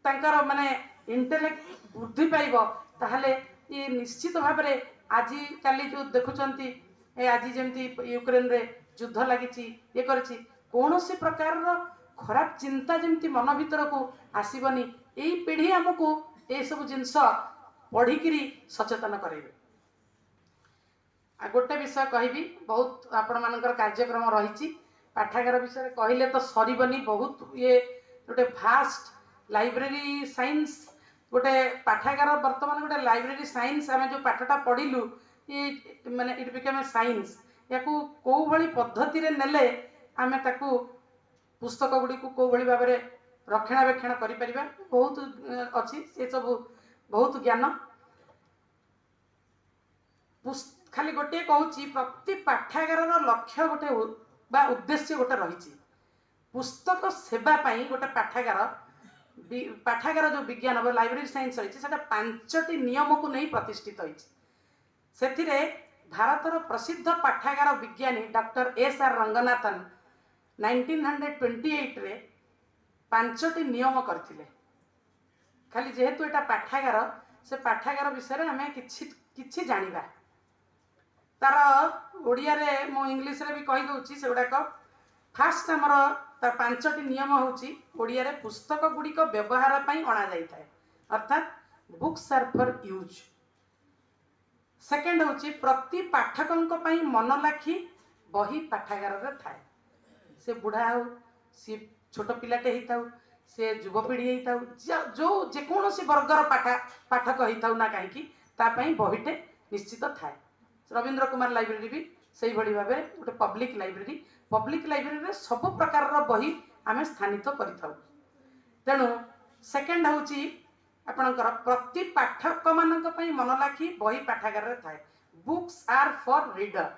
तांकर माने इंटेलेक्ट बुद्धि पाइब, ताहले ये निश्चित भाव में आज काली जो देखुचंती आज जमती यूक्रेन रे युद्ध लगी ये करछि कौनसी प्रकार खराब चिंता जमती मन भीतर को आसीबनी। यही पीढ़ी आमको ये सब जिनस पढ़िकी सचेतन करेंगे। गोटे विषय कहबी, बहुत आपण मानकर कार्यक्रम रही पाठागार विषय कहले तो सरबनी। बहुत ये गोटे फास्ट लाइब्रेरी साइंस गोटे पाठागार वर्तमान गोटे लाइब्रेरी साइंस आम जो पाठटा पढ़िलु ये माने इट बिकम ए साइंस। या को भली पद्धति रे नेले आमे ताकू पुस्तक गुडी को भली भाव में रक्षणाबेक्षण करि परिबा बहुत अछि। से सब बहुत ज्ञान खाली गोटे कहूँ प्रति पाठागार लक्ष्य गोटे बा उद्देश्य गोटे रही पुस्तक सेवा पाई गोटे पाठागार जो विज्ञान लाइब्रेरी साइंस रही है 5टी नियम को नहीं प्रतिष्ठित होती। भारतर प्रसिद्ध पाठागार विज्ञानी डॉक्टर एस.आर. रंगनाथन 1928 रे 5टी नियम करथिले। खाली जेहेतु एटा पाठागार से पाठागार विषय में आम किछि जानिबा तार ओडिया रे मो इंग्लिश रे भी कहि दउची से गुडाक। फास्ट हमर तार 5टी नियम होची ओडिया रे पुस्तक गुडिक व्यवहार पई अणा जाई थाए, अर्थात books are for use. Second होची प्रति पाठकंक पई मन लाखी बही पाठागार रे थाए। से बुढ़ा हो, से छोट पिलाटे हेताउ, से युवपीढ़ी हेताउ, जो जेकोसी वर्गर पाठक हेताउ ना कहीं ता पई बहीटे निश्चित थाए। रविंद्र कुमार लाइब्रेरी भी से भाई भाव गोटे पब्लिक लाइब्रेरी सब प्रकार बही आम स्थानित करिथाउ। तेणु सेकेंड होची आपणकर प्रति पाठक मानक पई मन लाखी बही पाठागार रे थाए। Books are for reader.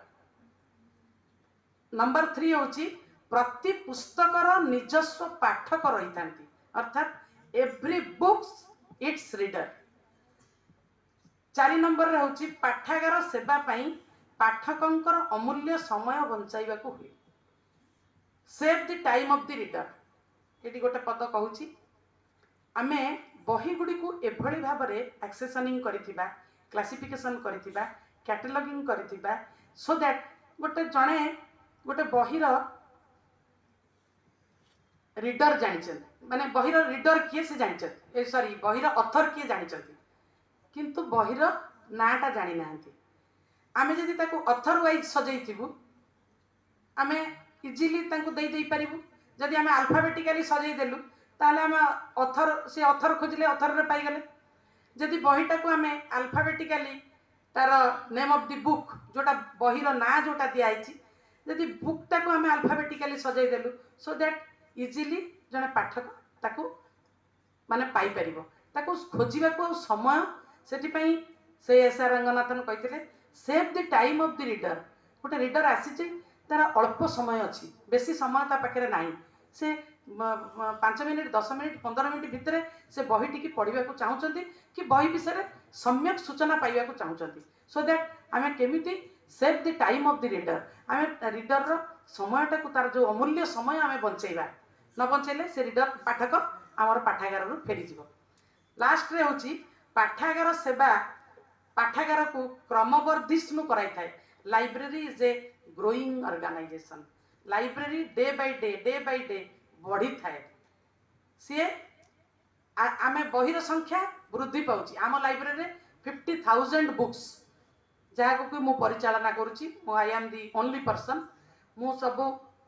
Number 3 होची प्रति पुस्तकर निजस्व पाठक रही थांती, अर्थात every books its reader. 4 number रे होची पाठागार सेवा पई पाठकंकर अमूल्य समय बंचाइबा को हुए। Save the time of the reader. Eighty गोटे पद कहूची आमे बही गुडी को एभली भाव रे एक्सेसनिंग करिथिबा, क्लासिफिकेशन करिथिबा, कैटलॉगिंग करिथिबा सो दैट गोटे जणे गोटे बहीर रीडर जानिछन माने बहीर रीडर किए से जानिछन सॉरी बहीर ऑथर किए जानिछन किंतु बहीर नाटा जानि नाहंती। आमे जदि ताको ऑथर वाइज सजैथिबु आमे इजीली ताको दे पारिबु। जदि आमे अल्फाबेटिकली सजै देलु ताले आमे ऑथर से ऑथर खोजले ऑथर रे पाई गले। जदि बहीटा को आमे अल्फाबेटिकली तार नेम ऑफ द बुक जोटा बहीर ना जोटा दिया आइछि जदि बुकटा को आमे अल्फाबेटिकली सजै देलु सो दैट इजीली जने पाठक ताको माने पाई परिबो। ताको खोजिबा को समय सेति पई से एस.आर. रंगनाथन कहिथिले save the time of the reader. गोटे रीडर आसी तार अल्प समय अच्छी बेसी समय ता पाखे नहीं। से 5 मिनिट 10 मिनिट 15 मिनिट भितर से बही टी पढ़ा चाहूँगी कि बही विषय सम्यक सूचना पाइबा चाहूँगी सो दैट आम केमिति save the time of the reader. आम रीडर समयटा को तार जो अमूल्य समय आम बंचेबा न बंचेले से रीडर पाठक आमर पाठागार फेरीज। लास्ट रे होची पाठागार सेवा पाठागार को क्रमवर्धिष्णु कराई थाए। Library is a growing organisation. Library day by day बढ़ी थाए। सी आमे बहिर संख्या वृद्धि पाउची। आम लाइब्रेरी 50,000 बुक्स जहाँ को मु परिचालना करुची। मु I am the only person. मु सब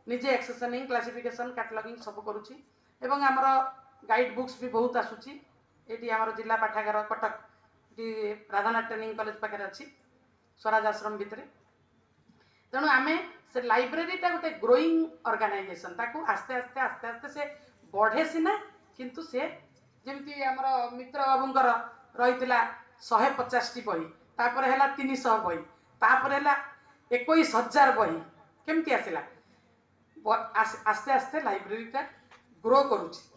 निजे एक्सेसनिंग क्लासिफिकेशन कैटलॉगिंग सब करुची एवं आमर गाइड बुक्स भी बहुत आसुची। एटी आमर जिला पाठागार कटक राधानाथ ट्रेनिंग कॉलेज पाखे अच्छी स्वराज आश्रम भितर। तेणु आमे से लाइब्रेरीटा गोटे ग्रोइंग ऑर्गेनाइजेशन ताकू आस्ते आस्ते आस्ते आस्ते से बढ़े सीना किंतु से जेमती आमर मित्र बाबूंकर रहीतिला 150 टी बही तापर हैला 300 बही तापर हैला 21,000 बही केमती आसिला आस्ते आस्ते लाइब्रेरीटा ग्रो करुची।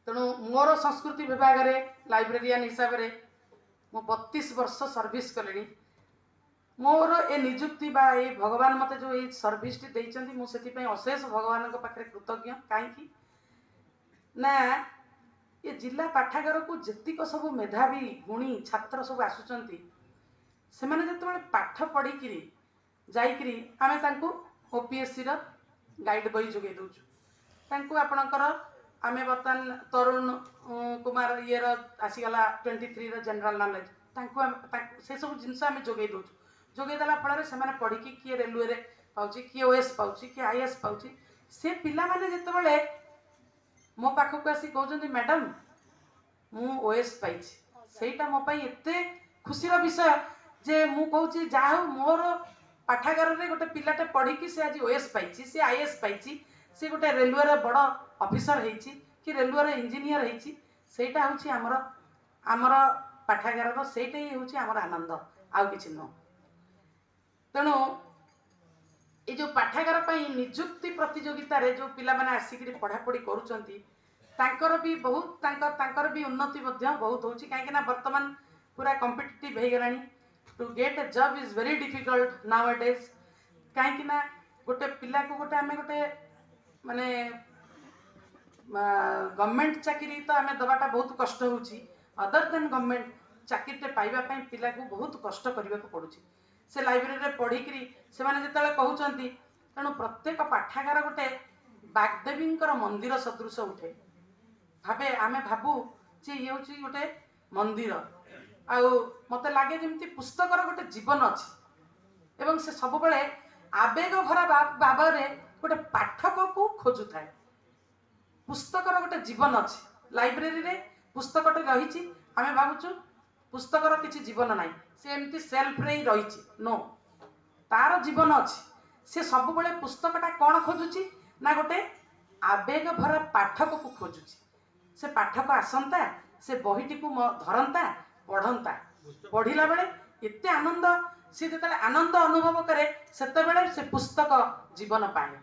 तेणु मोर संस्कृति विभाग रे लाइब्रेरियन हिसाब रे मो 32 वर्ष सर्विस कलेनी। मोर ए निजुक्ति बा ए भगवान मते जो ए सर्विस टी देइचंती मो सेति पय अशेष भगवान को पाखरे कृतज्ञ। काहेकि ना ये जिला पाठागार को जतिक सब मेधावी गुणी छात्र सब आसुचंती से माने जते बळे पाठ पढी किरी जाई किरी आमे तांको ओपीएससी रो गाइड बही जोगे दोछु। तांको आपणकर आमे बर्तन तरुण कुमार ये आसीगला 23 रो जनरल नॉलेज तांको से सब जिनस आमे जोगे दोछु। जोगे दला फल से माने पढी कि किए रेलवे रे पाउची किए ओएस पाउची कि आईएएस पाउची से पिला माने जते बळे मो पाखो को आसी कहउचंती मैडम मु ओएस पाइछि सेटा मो पई एते खुशी रो विषय जे मु कहउची जा हो मोर पाठागार रे गोटे पिलाटे पढी कि से आज ओएस पाइछि से आईएएस पाइछि से गोटे रेलवे रे बड़ ऑफिसर हेछि कि रेलवे रे इंजीनियर हेछि सेटा होछि हमर पाठागार रो सेटा ही होछि हमर आनंद आउ किछि न। तेणु ये जो पाठागार पई नियुक्ति प्रतियोगिता रे जो पिला माने आसिकरी पढ़ापढ़ी करूचंती तांकर भी बहुत तांकर भी उन्नति मध्य बहुत होछि। काहे कि ना वर्तमान पूरा कॉम्पिटिटिव हे गलानी। To get a job is very difficult nowadays. काहे कि ना गोटे पिला को गोटे आमे गोटे माने गवर्नमेंट चाकरी तो आमे दबाटा बहुत कष्ट होछि। अदर देन गवर्नमेंट चाकरी ते पाइबा पई पिला को बहुत कष्ट करबा को पडुछि। से लाइब्रेरी रे पढ़ी करी से माने जतले कहउचंती तेणु प्रत्येक पाठागार गोटे बागदेवींकर मंदिर सदृश उठे भाबे आमे भाबू जे ये होछि गोटे मंदिर आ मते लागे जेमती पुस्तकर गोटे जीवन अछि एवं से सब बेले आवेग भरा भाव रे गोटे पाठक को खोजु थाए। पुस्तकर गोटे जीवन अछि लाइब्रेरी रे पुस्तकटे रहिछि आमे भाबुछु पुस्तकर किछि जीवन नाही से एमती सेल्फ रे रहिछि नो तार जीवन अछि। से सब बेले पुस्तकटा कोन खोजुछि ना गोटे आवेग भरा पाठक को खोजुछि। से पाठक आसंता से बहीटी को धरंता पढ़ंता पढ़िला बेले एते आनंद से जेतले आनंद अनुभव करे सेते बेले से पुस्तक जीवन पाए।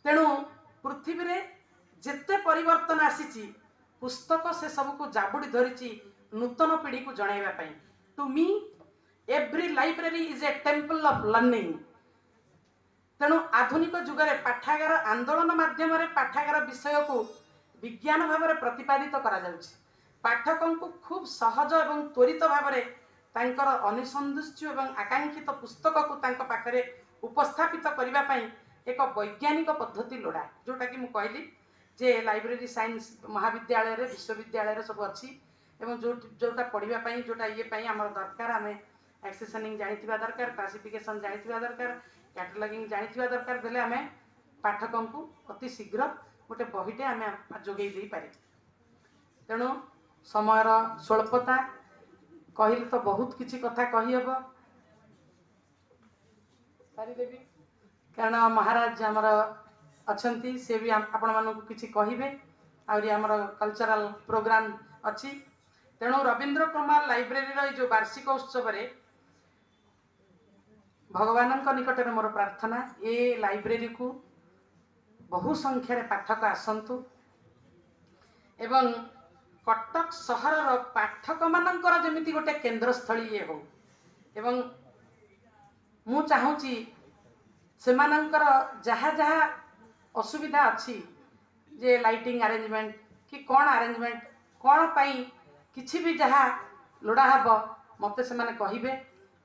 तेणु पृथ्वी रे जेते परिवर्तन आसीची पुस्तक से सब को जाबुड़ी धरिची नूतन पीढ़ी को जणाइबा पई। To me every library is a temple of learning. तेणु आधुनिक जुगरे पाठागार आंदोलन माध्यम रे पाठागार विषय को विज्ञान भाव में प्रतिपादित करा जाउछि। पाठकों को खूब सहज एवं त्वरित भाव में तांकर अनुसंधित्य एवं आकांक्षित पुस्तक को तांका पाखरे उपस्थापित करिबा पई एक वैज्ञानिक पद्धति लोड़ा जोटा कि मु कहली जे लाइब्रेरी साइंस महाविद्यालय रे विश्वविद्यालय रे सब अछि एवं जोटा पढ़िबा पई जोटा ये पई हमर दरकार आमे एक्सेसनिंग जानिथिबा दरकार क्लासिफिकेशन जानिथिबा दरकार कैटलॉगिंग जानिथिबा दरकार देले आमे पाठकों को अति शीघ्र गोटे बहीटे आमे जोगई दे पारि। तेणु समयर स्वल्पता कहले तो बहुत किछि कथा कहि हबो सारी देवी कारण महाराज हमर अछंती से भी आपण मानू किछि कहिबे आउरी हमर कल्चरल प्रोग्राम अछि। तेणु रविंद्र कुमार लाइब्रेरी रो जो वार्षिक उत्सव रे भगवानक निकट में मोर प्रार्थना ए लाइब्रेरी को बहु संख्यार पाठक आसंतु एवं कटक सहर पाठक मानकर जमिति गोटे केन्द्रस्थली ये हो एवं मु चाहूची सेमानंकर जहा जहा असुविधा अच्छी जे लाइटिंग अरेंजमेंट कि कौन अरेंजमेंट कौन पाई किछि भी जहाँ लोड़ा हब मते से माने कहिबे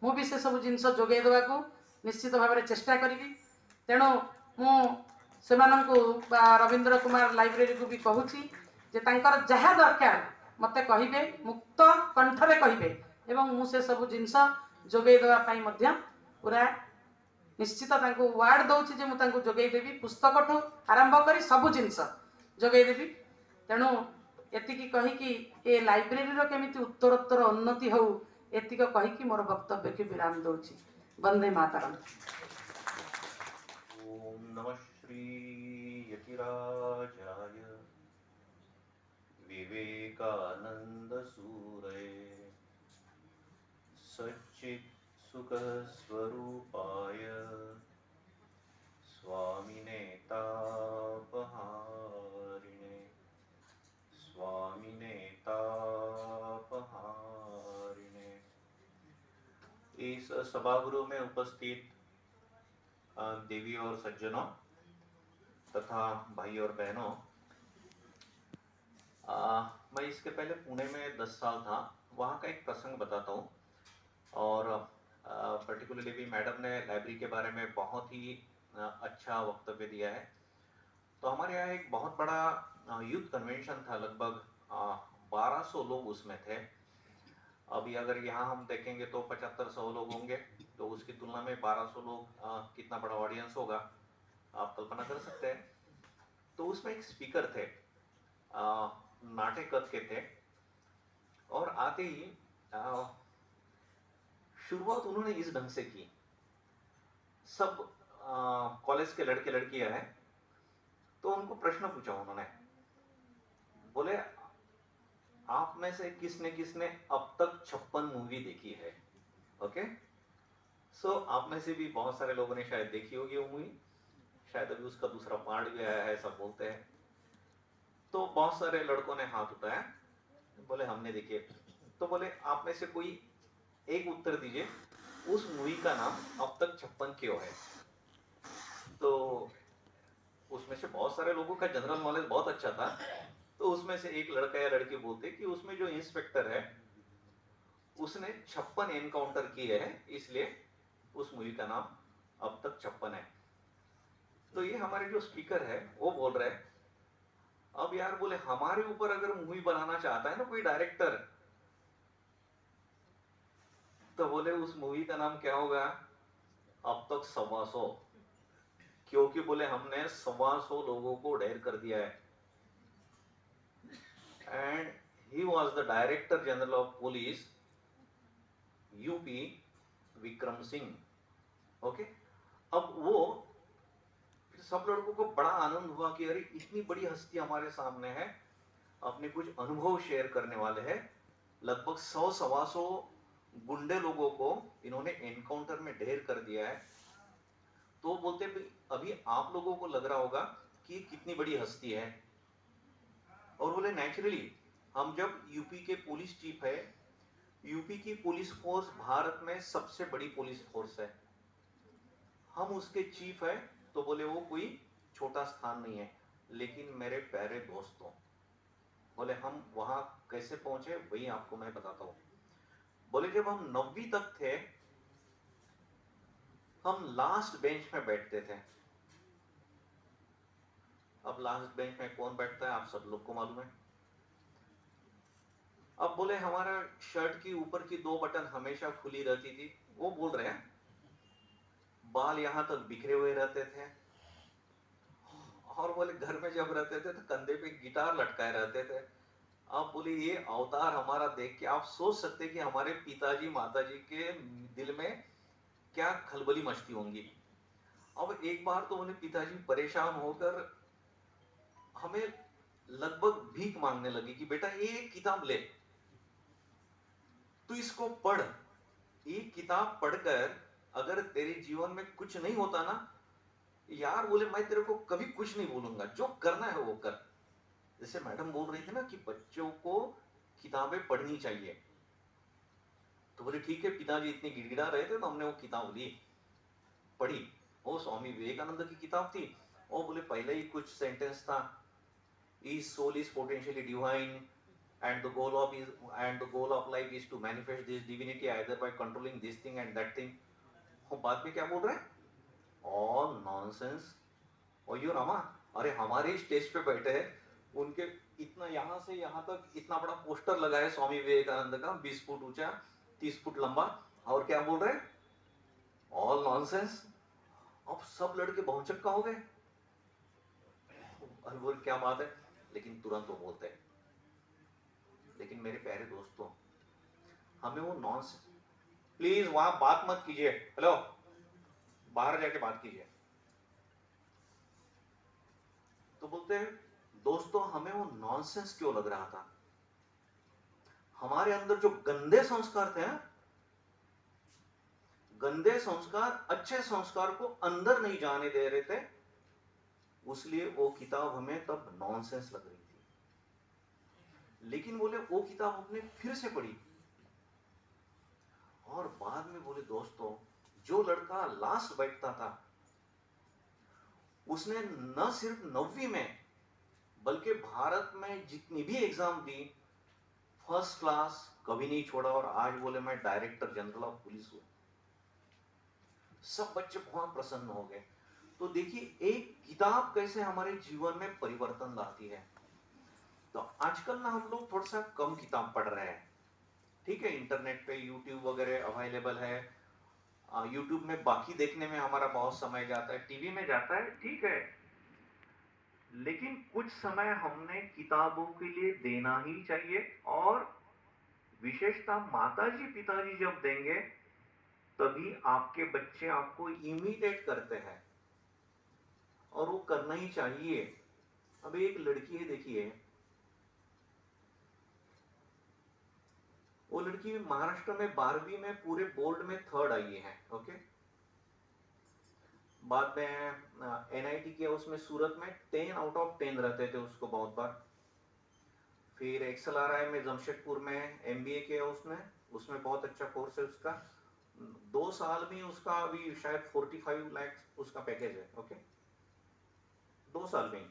मु भी से सब जिनस जोगै देवा को निश्चित भाव में चेष्टा करी तेणु मु सेमानंकु बा रविंद्र कुमार लाइब्रेरी को भी कहूची जे तांकर जहाँ दरकार मते कहिबे मुक्त कंठरे कहिबे एवं मु से सब जिनस जोगै देवा पाई मध्य पूरा निश्चित तांको वार्ड दउची जे मु तांको जोगै देबी पुस्तक ठू आरंभ करी सब जिनस जोगै देबी तेणु एतिकी कही कि ए लाइब्रेरी रो केमिति उत्तरोत्तर उन्नति हो एतिक कही कि मोर वक्तव्य के विराम दउची वंदे मातरम।
ओम नमः श्री यतिराजाय विवेकानंद सूरये सच्चित् सुख स्वरूपाय स्वामिने तापहारिणे स्वामिने तापहारिणे। इस सभागृह में उपस्थित देवी और सज्जनों तथा भाई और बहनों, मैं इसके पहले पुणे में 10 साल था, वहाँ का एक प्रसंग बताता हूँ। और पर्टिकुलरली भी मैडम ने लाइब्रेरी के बारे में बहुत ही अच्छा वक्तव्य दिया है। तो हमारे यहाँ एक बहुत बड़ा यूथ कन्वेंशन था, लगभग 1200 लोग उसमें थे। अभी अगर यहाँ हम देखेंगे तो 7500 लोग होंगे, तो उसकी तुलना में 1200 लोग कितना बड़ा ऑडियंस होगा आप कल्पना कर सकते हैं। तो उसमें एक स्पीकर थे, नाटे कद के थे, और आते ही शुरुआत उन्होंने इस ढंग से की। सब कॉलेज के लड़के लड़कियां हैं, तो उनको प्रश्न पूछा उन्होंने, बोले आप में से किसने किसने अब तक 56 मूवी देखी है? ओके, सो आप में से भी बहुत सारे लोगों ने शायद देखी होगी वो मूवी, शायद अभी उसका दूसरा पार्ट भी आया है, सब बोलते हैं। तो बहुत सारे लड़कों ने हाथ उठाया, बोले हमने देखी है। तो बोले आप में से कोई एक उत्तर दीजिए, उस मूवी का नाम अब तक 56 क्यों है? तो उसमें से बहुत सारे लोगों का जनरल नॉलेज बहुत अच्छा था। तो उसमें से एक लड़का या लड़की बोलते कि उसमें जो इंस्पेक्टर है उसने 56 एनकाउंटर किए हैं, इसलिए उस मूवी का नाम अब तक 56 है। तो ये हमारे जो स्पीकर है वो बोल रहे हैं, अब यार बोले हमारे ऊपर अगर मूवी बनाना चाहता है ना कोई डायरेक्टर, तो बोले उस मूवी का नाम क्या होगा? अब तक 125, क्योंकि बोले हमने 125 लोगों को ढेर कर दिया है। And he was the director general of police UP, Vikram Singh. Okay, अब वो सब लड़कों को बड़ा आनंद हुआ कि अरे इतनी बड़ी हस्ती हमारे सामने है, अपने कुछ अनुभव शेयर करने वाले हैं। लगभग 100-125 गुंडे लोगों को इन्होंने एनकाउंटर में ढेर कर दिया है। तो बोलते अभी आप लोगों को लग रहा होगा कि कितनी बड़ी हस्ती है। और बोले नेचुरली हम जब यूपी के पुलिस चीफ है, यूपी की पुलिस फोर्स भारत में सबसे बड़ी पुलिस फोर्स है, हम उसके चीफ है, तो बोले वो कोई छोटा स्थान नहीं है। लेकिन मेरे प्यारे दोस्तों, बोले हम वहां कैसे पहुंचे वही आपको मैं बताता हूं। बोले जब हम 9वीं तक थे, हम लास्ट बेंच में बैठते थे। अब लास्ट बेंच में कौन बैठता है आप सब लोग को मालूम है। अब बोले हमारा शर्ट की ऊपर की 2 बटन हमेशा खुली रहती थी। वो बोल रहे हैं बाल यहां तक बिखरे हुए रहते थे, और बोले घर में जब रहते थे तो कंधे पे गिटार लटकाए रहते थे। आप बोले ये अवतार हमारा देख के आप सोच सकते कि हमारे पिताजी माताजी के दिल में क्या खलबली मचती होंगी। अब एक बार तो बोले पिताजी परेशान होकर हमें लगभग भीख मांगने लगी कि बेटा ये किताब ले, तू इसको पढ़। ये किताब पढ़कर अगर तेरे जीवन में कुछ नहीं होता ना यार, बोले मैं तेरे को कभी कुछ नहीं बोलूंगा, जो करना है वो कर। जैसे मैडम बोल रही थी ना कि बच्चों को किताबें पढ़नी चाहिए, तो बोले ठीक है। पिताजी इतने गिड़गिड़ा रहे थे तो हमने वो किताब ली, पढ़ी। वो स्वामी विवेकानंद की किताब थी। वो बोले पहले ही कुछ सेंटेंस था His soul is potentially divine, and the goal of life is to manifest this divinity either by controlling this thing and that thing. वो बाद में क्या बोल रहे हैं? All nonsense. और यो रामा, अरे हमारे स्टेज पे बैठे हैं, उनके इतना यहाँ से यहाँ तक इतना बड़ा पोस्टर लगा है स्वामी विवेकानंद का, 20 फुट ऊंचा, 30 फुट लंबा, और क्या बोल रहे हैं? All nonsense. अब सब लड़के बहुचक्का हो गए. अरे बोल क्या बात है, लेकिन तुरंत वो बोलते हैं. लेकिन मेरे प्यारे दोस्तों, हमें वो नॉनसेंस, प्लीज वहां बात मत कीजिए, हेलो, बाहर जाके बात कीजिए. तो बोलते हैं दोस्तों, हमें वो नॉनसेंस क्यों लग रहा था? हमारे अंदर जो गंदे संस्कार थे, गंदे संस्कार अच्छे संस्कार को अंदर नहीं जाने दे रहे थे, उसलिए वो किताब हमें तब नॉनसेंस लग रही थी. लेकिन बोले वो किताब हमने फिर से पढ़ी, और बाद में बोले दोस्तों, जो लड़का लास्ट बैठता था, उसने न सिर्फ 9वीं में बल्कि भारत में जितनी भी एग्जाम दी, फर्स्ट क्लास कभी नहीं छोड़ा, और आज बोले मैं डायरेक्टर जनरल ऑफ पुलिस हूं. सब बच्चे बहुत प्रसन्न हो गए. तो देखिए एक किताब कैसे हमारे जीवन में परिवर्तन लाती है. तो आजकल ना हम लोग थोड़ा सा कम किताब पढ़ रहे हैं. ठीक है, इंटरनेट पे यूट्यूब वगैरह अवेलेबल है. यूट्यूब में बाकी देखने में हमारा बहुत समय जाता है, टीवी में जाता है, ठीक है, लेकिन कुछ समय हमने किताबों के लिए देना ही चाहिए. और विशेषता माताजी पिताजी जब देंगे, तभी आपके बच्चे आपको इमिटेट करते हैं, और वो करना ही चाहिए. अब एक लड़की है, देखिए, वो लड़की महाराष्ट्र में 12वीं में पूरे बोर्ड में 3rd आई है. ओके, बाद में एनआईटी किया उसमें सूरत में, 10 आउट ऑफ 10 रहते थे उसको बहुत बार. फिर XLRI में जमशेदपुर में MBA किया उसने, उसमें बहुत अच्छा कोर्स है उसका. 2 साल में उसका अभी शायद 45 लाख उसका पैकेज है. ओके, 2 साल में ही.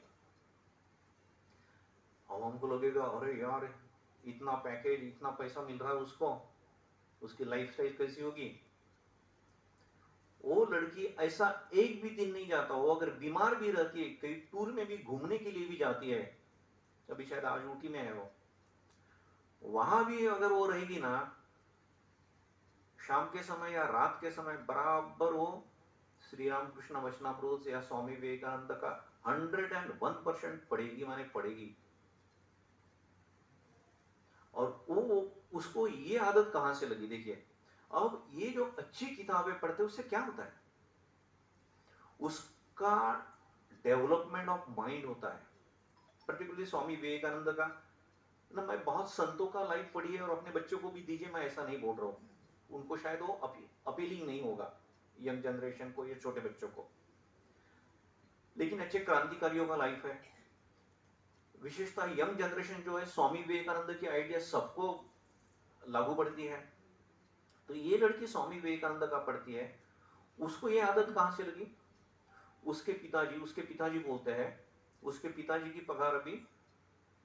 अब हमको लगेगा अरे यार, इतना पैकेज, इतना पैसा मिल रहा है उसको, उसकी लाइफस्टाइल कैसी होगी. वो लड़की ऐसा एक भी दिन नहीं जाता, वो अगर बीमार भी रहती है, कहीं टूर में भी घूमने के लिए भी जाती है, अभी शायद आज ऊटी में है वो, वहां भी अगर वो रहेगी ना, शाम के समय या रात के समय, बराबर वो श्री रामकृष्ण वचनामृत या स्वामी विवेकानंद का 101% पढ़ेगी, माने पढ़ेगी. और वो उसको ये आदत कहां से लगी? देखिए, अब ये जो अच्छी किताबें पढ़ते हैं उससे क्या होता है? उसका डेवलपमेंट ऑफ माइंड होता है. पर्टिकुलरली स्वामी विवेकानंद का ना, मैं बहुत संतों का लाइफ पढ़ी है और अपने बच्चों को भी दीजिए, मैं ऐसा नहीं बोल रहा हूं, उनको शायद वो अपीलिंग नहीं होगा यंग जनरेशन को या छोटे बच्चों को, लेकिन अच्छे क्रांतिकारियों का लाइफ है. विशेषता यंग जनरेशन जो है, स्वामी विवेकानंद की आइडिया सबको लागू पड़ती है. तो ये लड़की स्वामी विवेकानंद का पढ़ती है, उसको ये आदत कहां से लगी? उसके पिताजी बोलते हैं, उसके पिताजी की पगार अभी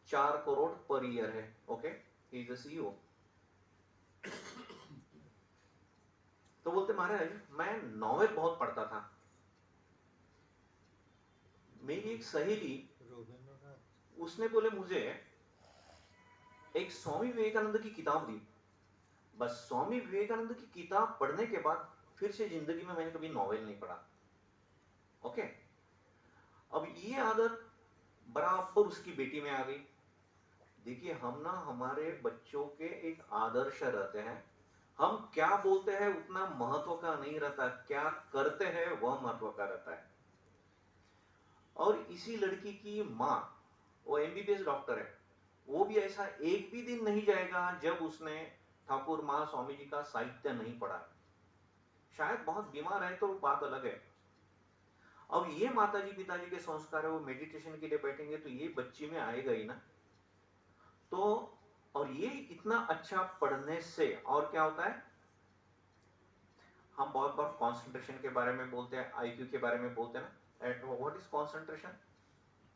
4 करोड़ पर ईयर है. Okay, he is the CEO. तो बोलते महाराज, मैं नॉवेल बहुत पढ़ता था. मेरी एक सहेली, उसने बोले मुझे एक स्वामी विवेकानंद की किताब दी. बस स्वामी विवेकानंद की किताब पढ़ने के बाद फिर से जिंदगी में मैंने कभी नॉवेल नहीं पढ़ा. ओके, अब ये आदत बराबर उसकी बेटी में आ गई. देखिए, हम ना हमारे बच्चों के एक आदर्श रहते हैं. हम क्या बोलते हैं उतना महत्व का नहीं रहता, क्या करते हैं वह महत्व का रहता है. और इसी लड़की की माँ, वो MBBS डॉक्टर है, वो भी ऐसा एक भी दिन नहीं जाएगा जब उसने ठाकुर माँ स्वामी जी का साहित्य नहीं पढ़ा. शायद बहुत बीमार है तो बात अलग है. अब ये माताजी पिताजी के संस्कार है, वो मेडिटेशन के लिए बैठेंगे तो ये बच्ची में आएगा ही ना. तो और ये इतना अच्छा पढ़ने से और क्या होता है, हम बहुत बार कंसंट्रेशन के बारे में बोलते हैं, IQ के बारे में बोलते हैं ना. What is concentration?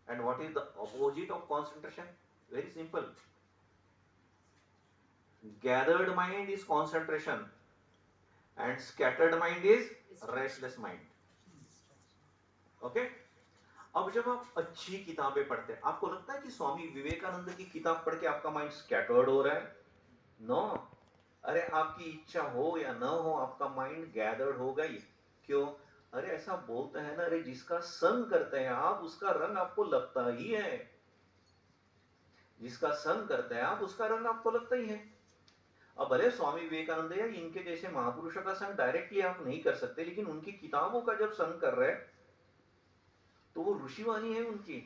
And what is the opposite of concentration? Very simple. Gathered mind is concentration and scattered mind is restless mind. Okay? अब जब आप अच्छी किताबें पढ़ते हैं, आपको लगता है कि स्वामी विवेकानंद की किताब पढ़ के आपका माइंड स्कैटर्ड हो रहा है? नो। अरे आपकी इच्छा हो या ना हो, आपका माइंड गैदर्ड होगा ही। क्यों? अरे ऐसा बोलते हैं ना, अरे जिसका संग करते हैं आप, उसका रंग आपको लगता ही है। जिसका संग करते हैं आप, उसका रंग आपको लगता ही है। अब भले स्वामी विवेकानंद या इनके जैसे महापुरुषों का संग डायरेक्टली आप नहीं कर सकते, लेकिन उनकी किताबों का जब संग कर रहे हैं तो वो ऋषिवाणी है उनकी।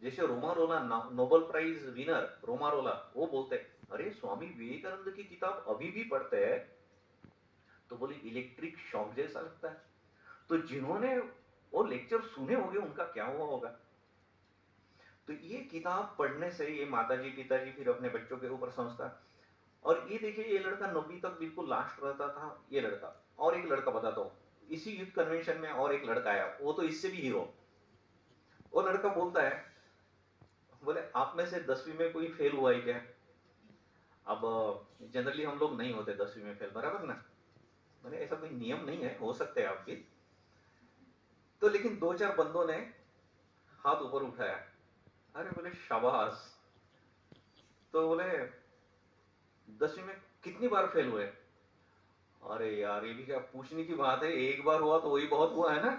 जैसे Romain Rolland, Nobel prize winner Romain Rolland, वो बोलते हैं अरे स्वामी विवेकानंद की किताब अभी भी पढ़ते हैं तो बोले इलेक्ट्रिक शॉक जैसा लगता है। तो जिन्होंने वो लेक्चर सुने होंगे उनका क्या हुआ होगा। तो ये किताब पढ़ने से ये माताजी पिताजी फिर अपने बच्चों के ऊपर संस्कार। और ये देखिए, ये लड़का 9वीं तक बिल्कुल लास्ट रहता था, ये लड़का। और एक लड़का बताता हूँ, इसी यूथ कन्वेंशन में और एक लड़का आया, वो तो इससे भी हीरो। वो लड़का बोलता है, बोले आप में से 10वीं में कोई फेल हुआ है क्या? अब जनरली हम लोग नहीं होते 10वीं में फेल, बराबर ना? मैंने ऐसा कोई नियम नहीं है, हो सकते हैं आप भी। तो लेकिन 2-4 बंदों ने हाथ ऊपर उठाया। अरे बोले शाबाश। तो बोले 10वीं में कितनी बार फेल हुए? अरे यार ये भी क्या पूछने की बात है, एक बार हुआ तो वही बहुत हुआ है ना।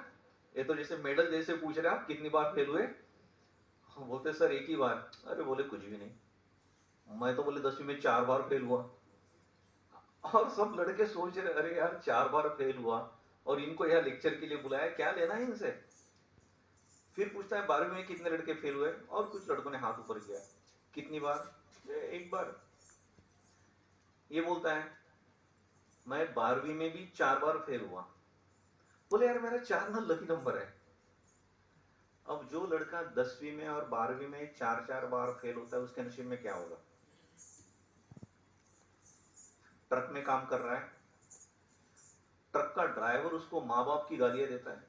ये तो जैसे मेडल जैसे पूछ रहे आप कितनी बार फेल हुए। बोलते सर एक ही बार। अरे बोले कुछ भी नहीं, मैं तो बोले 10वीं में 4 बार फेल हुआ। और सब लड़के सोच रहे अरे यार 4 बार फेल हुआ और इनको यहाँ लेक्चर के लिए बुलाया, क्या लेना है इनसे। फिर पूछता है 12वीं में कितने लड़के फेल हुए, और कुछ लड़कों ने हाथ ऊपर किया। कितनी बार? एक बार। ये बोलता है मैं 12वीं में भी 4 बार फेल हुआ। बोले यार मेरा 4 ना लकी नंबर है। अब जो लड़का 10वीं में और 12वीं में 4-4 बार फेल होता है, उसके नसीब में क्या होगा? ट्रक में काम कर रहा है, ट्रक का ड्राइवर उसको माँ बाप की गालियां देता है,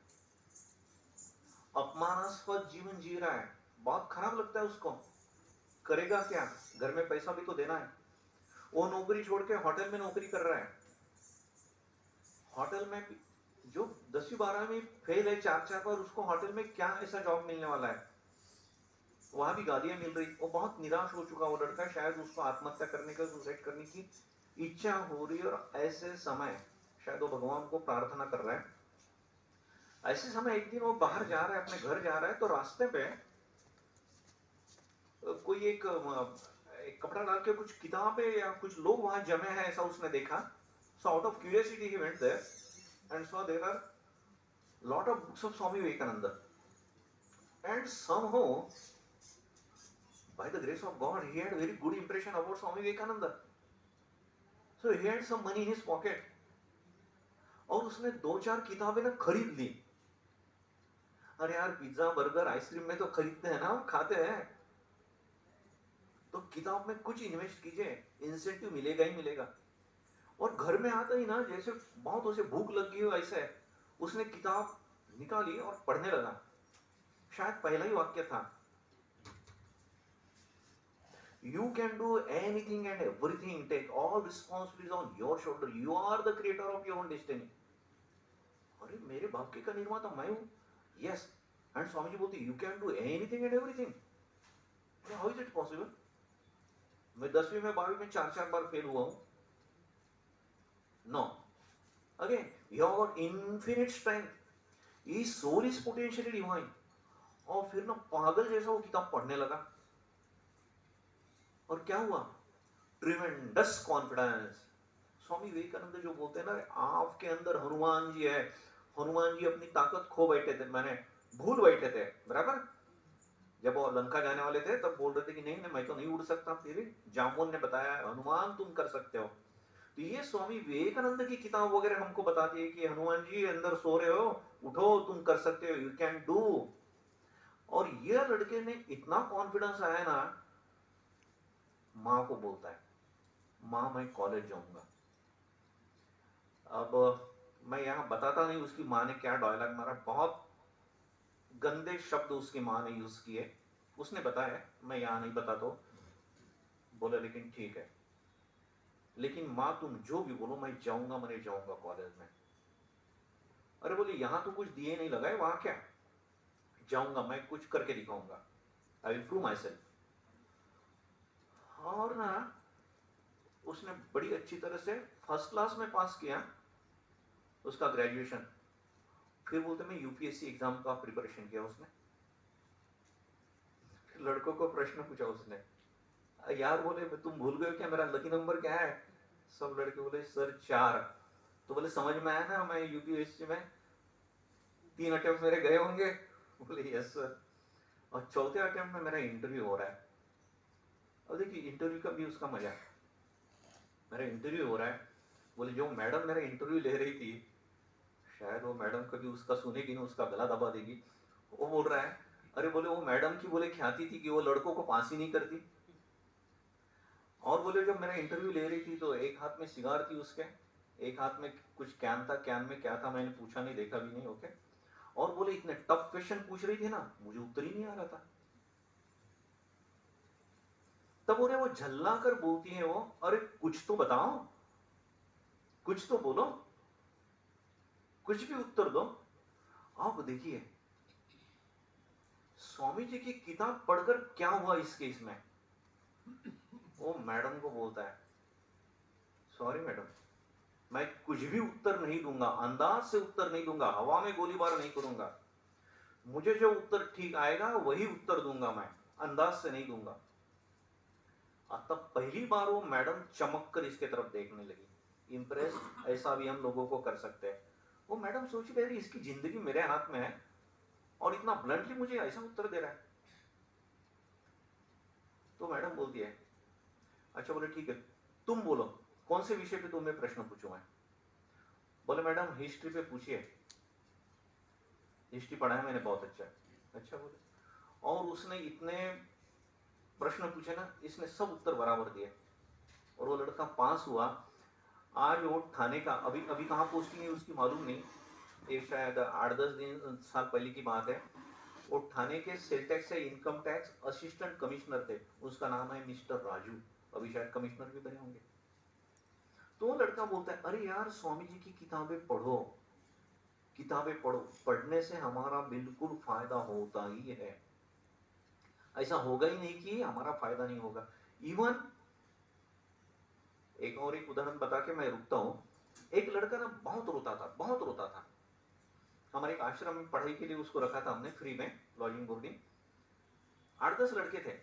अपमानास्पद जीवन जी रहा है, बहुत खराब लगता है उसको। करेगा क्या? घर में पैसा भी तो देना है। वो नौकरी छोड़ के होटल में नौकरी कर रहा है। होटल में भी जो 10वीं 12वीं में फेल है 4-4 बार, उसको होटल में क्या ऐसा जॉब मिलने वाला है? वहां भी गालियां मिल रही। वो बहुत निराश हो चुका वो लड़का, शायद उसको आत्महत्या करने का, सुसाइड करने की इच्छा हो रही है। और ऐसे समय शायद वो भगवान को प्रार्थना कर रहा है। ऐसे समय एक दिन वो बाहर जा रहा है, अपने घर जा रहा है, तो रास्ते पे कोई एक कपड़ा डाल के कुछ किताबें या कुछ लोग वहां जमे हैं, ऐसा उसने देखा। So out of curiosity he went there and saw there are lot of books of Swami Vivekananda, and somehow by the grace of God he had a very good impression about Swami Vivekananda. So he had some money in his pocket, और उसने 2-4 किताबें ना खरीद ली। अरे यार pizza burger ice cream में तो खरीदते हैं ना, हम खाते हैं। तो किताब में कुछ इन्वेस्ट कीजिए, इंसेंटिव मिलेगा ही मिलेगा। और घर में आता ही ना, जैसे बहुत उसे भूख लगी हो ऐसे, उसने किताब निकाली और पढ़ने लगा। शायद पहला ही वाक्य था, You can do anything and everything, take all responsibilities on your shoulder, you are the creator of your own destiny. अरे मेरे भाग्य का निर्माता मैं हूं। Yes, and स्वामी जी बोलते you can do anything and everything. How is it possible? मैं 10वीं में 12वीं में 4-4 बार फेल हुआ हूं। No. Again, you have got infinite strength. His soul is potentially divine. और फिर ना पागल जैसा वो किताब पढ़ने लगा। और क्या हुआ? Tremendous confidence. स्वामी विवेकानंद जो बोलते हैं ना, आपके अंदर हनुमान जी है। हनुमान जी अपनी ताकत खो बैठे थे, मैंने भूल बैठे थे, बराबर। जब वो लंका जाने वाले थे तब बोल रहे थे कि नहीं नहीं मैं तो नहीं उड़ सकता। फिर जामुन ने बताया हनुमान तुम कर सकते हो। तो ये स्वामी विवेकानंद की किताब वगैरह हमको बताती है कि हनुमान जी अंदर सो रहे हो, उठो तुम कर सकते हो, यू कैन डू। और ये लड़के ने इतना कॉन्फिडेंस आया ना, माँ को बोलता है माँ मैं कॉलेज जाऊंगा। अब मैं यहाँ बताता नहीं उसकी माँ ने क्या डायलॉग मारा, बहुत गंदे शब्द उसकी माँ ने यूज किए। उसने बताया, मैं यहाँ नहीं बता दो। बोले लेकिन ठीक है, लेकिन माँ तुम जो भी बोलो मैं जाऊंगा, मैंने जाऊंगा कॉलेज में। अरे बोले यहाँ तो कुछ दिए नहीं लगाए, वहां क्या, जाऊंगा मैं, कुछ करके दिखाऊंगा, I will prove my self. और ना उसने बड़ी अच्छी तरह से फर्स्ट क्लास में पास किया उसका ग्रेजुएशन। फिर बोलते मैं यूपीएससी एग्जाम का प्रिपरेशन किया उसने। लड़कों को प्रश्न पूछा उसने, यार बोले तुम भूल गए क्या, मेरा लकी नंबर क्या है? सब लड़के बोले सर 4। तो बोले समझ में आया ना, मैं यूपीएससी में 3 अटेम्प्ट मेरे गए होंगे? बोले यस सर। और चौथे अटेम्प्ट में मेरा इंटरव्यू हो रहा है। अब देखिए इंटरव्यू का भी उसका मजा है। मेरा इंटरव्यू हो रहा है, बोले जो मैडम मेरा इंटरव्यू ले रही थी, शायद वो मैडम कभी उसका सुनेगी ना, उसका गला दबा देगी। वो बोल रहा है, अरे बोले वो मैडम की बोले ख्याति थी कि वो लड़कों को पास ही नहीं करती। और बोले जब मेरा इंटरव्यू ले रही थी तो एक हाथ में सिगार थी उसके, एक हाथ में कुछ कैन था, कैन में क्या था मैंने पूछा नहीं, देखा भी नहीं। ओके। और बोले इतने टफ क्वेश्चन पूछ रही थी ना, मुझे उत्तर ही नहीं आ रहा था। तब बोले वो झल्ला कर बोलती है वो, अरे कुछ तो बताओ, कुछ तो बोलो, कुछ भी उत्तर दो। आप देखिए स्वामी जी की किताब पढ़कर क्या हुआ इस केस में। वो मैडम को बोलता है, सॉरी मैडम, मैं कुछ भी उत्तर नहीं दूंगा, अंदाज से उत्तर नहीं दूंगा, हवा में गोलीबार नहीं करूंगा, मुझे जो उत्तर ठीक आएगा वही उत्तर दूंगा, मैं अंदाज से नहीं दूंगा। तब पहली बार वो मैडम चमक कर इसके तरफ देखने लगी, इंप्रेस। ऐसा भी हम लोगों को कर सकते हैं। वो मैडम सोची रही इसकी जिंदगी मेरे हाथ में है और इतना ब्लंटली मुझे ऐसा उत्तर दे रहा है। तो मैडम बोलती है, अच्छा बोले ठीक है, तुम बोलो कौन से विषय पे तुम्हें प्रश्न पूछूं मैं? बोले मैडम हिस्ट्री पे पूछिए, हिस्ट्री पढ़ा है मैंने बहुत अच्छा। अच्छा बोले, और उसने इतने प्रश्न पूछे ना, इसने सब उत्तर बराबर दिए और वो लड़का पास हुआ। आज वो थाने का, अभी अभी कहाँ पोस्टिंग है उसकी मालूम नहीं, ये शायद 8-10 साल पहले की बात है। वो थाने के सेल टैक्स से इनकम टैक्स असिस्टेंट कमिश्नर थे, उसका नाम है मिस्टर राजू, अभी शायद कमिश्नर भी बने होंगे। तो वो लड़का बोलता है, अरे यार स्वामी जी की किताबें पढ़ो, किताबें पढ़ो, पढ़ने से हमारा बिल्कुल फायदा होता ही है, ऐसा होगा ही नहीं कि हमारा फायदा नहीं होगा। इवन एक और एक उदाहरण बता के मैं रुकता हूं। एक लड़का ना बहुत रोता था, बहुत रोता था। हमारे एक आश्रम में पढ़ाई के लिए उसको रखा था हमने, फ्री में लॉजिंग बोर्डिंग। 8-10 लड़के थे,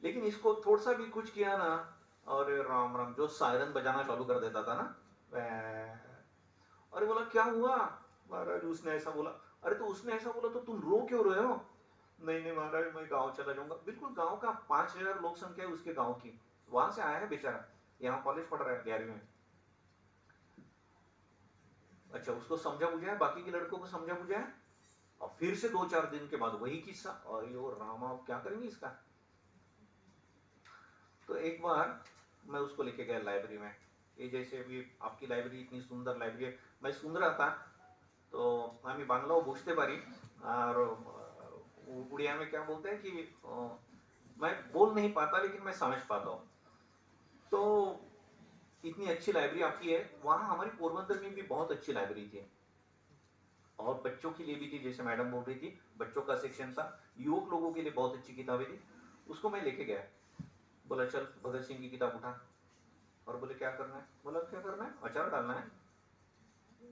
लेकिन इसको थोड़ा सा भी कुछ किया ना, और राम राम जो सायरन बजाना चालू कर देता था ना, अरे बोला क्या हुआ महाराज, उसने ऐसा बोला। अरे तो उसने ऐसा बोला तो तुम रो क्यों रहे हो? नहीं नहीं महाराज मैं गांव चला जाऊंगा। बिल्कुल गांव का 5,000 लोक संख्या है उसके गांव की, वहां से आया है बेचारा, यहाँ कॉलेज पढ़ रहा है 11वीं में। अच्छा उसको समझा बुझा है, बाकी के लड़कों को समझा बुझा है। और फिर से 2-4 दिन के बाद वही किस्सा, और ये रामा क्या करेंगे इसका। तो एक बार मैं उसको लेके गया लाइब्रेरी में, ये जैसे अभी आपकी लाइब्रेरी इतनी सुंदर लाइब्रेरी है, मैं सुन रहा था। तो আমি বাংলাও বুঝতে পারি और उड़िया में क्या बोलते हैं कि मैं बोल नहीं पाता लेकिन मैं समझ पाता हूँ। तो इतनी अच्छी लाइब्रेरी आपकी है, वहां हमारी पोरबंदर में भी बहुत अच्छी लाइब्रेरी थी, और बच्चों के लिए भी थी, जैसे मैडम बोल रही थी बच्चों का सेक्शन था, युवक लोगों के लिए बहुत अच्छी किताबें थी। उसको मैं लेके गया, बोला चल भगत सिंह की किताब उठा। और बोले क्या करना है? बोला क्या करना है, अचार डालना है।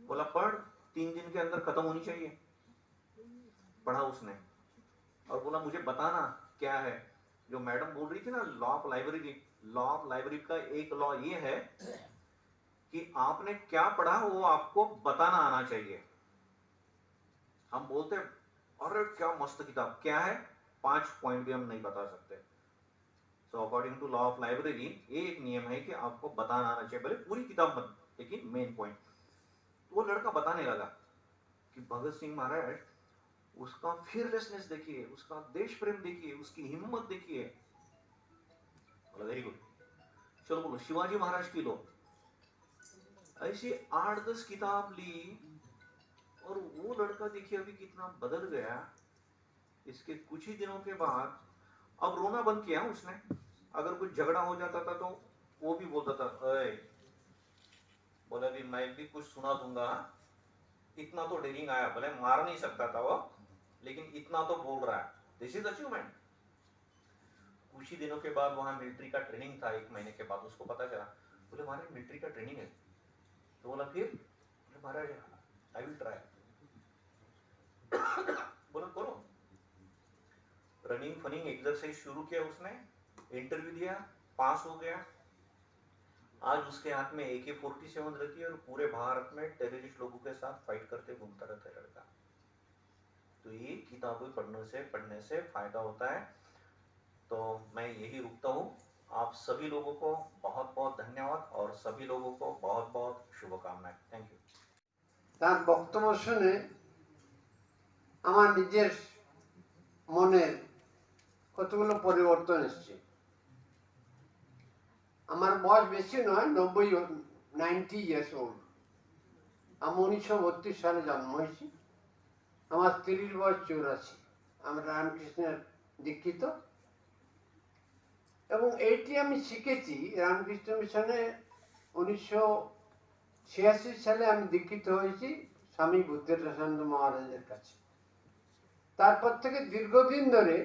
बोला पढ़, 3 दिन के अंदर खत्म होनी चाहिए। पढ़ा उसने और बोला मुझे बताना क्या है। जो मैडम बोल रही थी ना law of library, law of library का एक लॉ ये है कि आपने क्या पढ़ा वो आपको बताना आना चाहिए। हम बोलते हैं अरे क्या मस्त किताब, क्या है, 5 पॉइंट भी हम नहीं बता सकते। So according to law of library ये एक नियम है कि आपको बताना आना चाहिए, भले पूरी किताब मत, लेकिन मेन पॉइंट। तो वो लड़का बताने लगा कि भगत सिंह महाराज, उसका फियरलेसनेस देखिए, उसका देश प्रेम देखिए, उसकी हिम्मत देखिए। बोला वेरी गुड, चलो बोलो शिवाजी महाराज की लो। ऐसी 8-10 किताब ली और वो लड़का देखिए अभी कितना बदल गया। इसके कुछ ही दिनों के बाद अब रोना बंद किया उसने। अगर कुछ झगड़ा हो जाता था तो वो भी बोलता था, अरे बोला भी मैं भी कुछ सुना दूंगा। इतना तो डेरिंग आया, भले मार नहीं सकता था वो, लेकिन इतना तो बोल रहा है। This is achievement. कुछ ही दिनों के बाद वहां मिलिट्री का ट्रेनिंग था, 1 महीने के बाद उसको पता चला, बोले हमारे मिलिट्री का ट्रेनिंग है। तो बोला फिर, महाराज आई विल ट्राई। बोला करो। रनिंग फनिंग एक्सरसाइज शुरू किया उसने, इंटरव्यू दिया, पास हो गया। आज उसके हाथ में AK-47 रहती है और पूरे भारत में टेररिस्ट लोगों के साथ फाइट करते घूमता रहता है लड़का। तो ये किताबें पढ़ने से फायदा होता है। तो मैं यही रुकता हूँ। आप सभी लोगों को बहुत बहुत धन्यवाद और सभी लोगों को बहुत बहुत शुभकामनाएं। Thank you.
তার বক্তব্য শুনে আমার নিজের মনের কতগুলো পরিবর্তন এসছে। আমার বয়স বেশি নয়, 90 ইয়ার্স ওল্ড। আমি 1932 সালে জন্ম হয়েছি। আমার স্ত্রীর বয়স 84। আমরা রামকৃষ্ণের দীক্ষিত এবং এইটি আমি শিখেছি রামকৃষ্ণ মিশনে। 1986 সালে আমি দীক্ষিত হয়েছি স্বামী বুদ্ধেশ্বরানন্দ মহারাজের কাছে। তারপর থেকে দীর্ঘদিন ধরে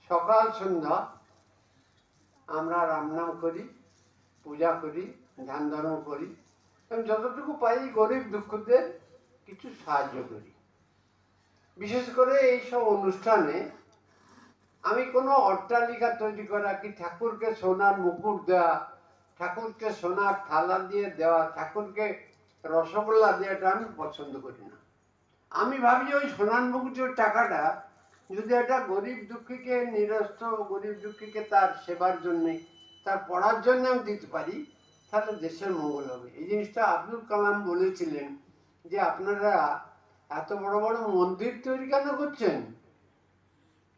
সকাল সন্ধ্যা আমরা রামনাম করি, পূজা করি, ধ্যান ধারণ করি এবং যতটুকু পাই গরিব দুঃখীদের কিছু সাহায্য করি। বিশেষ করে এইসব অনুষ্ঠানে আমি কোনো অট্টালিকা তৈরি করা কি ঠাকুরকে সোনার মুকুট দেওয়া, ঠাকুরকে সোনার থালা দিয়ে দেওয়া, ঠাকুরকে রসগোল্লা দেওয়াটা আমি পছন্দ করি না। আমি ভাবি যে ওই সোনার মুকুটের টাকাটা যদি একটা গরিব দুঃখীকে, নিরস্ত গরিব দুঃখীকে তার সেবার জন্যে, তার পড়ার জন্য আমি দিতে পারি, তাহলে দেশের মঙ্গল হবে। এই জিনিসটা আব্দুল কালাম বলেছিলেন যে আপনারা এত বড় বড় মন্দির তৈরি কেন করছেন?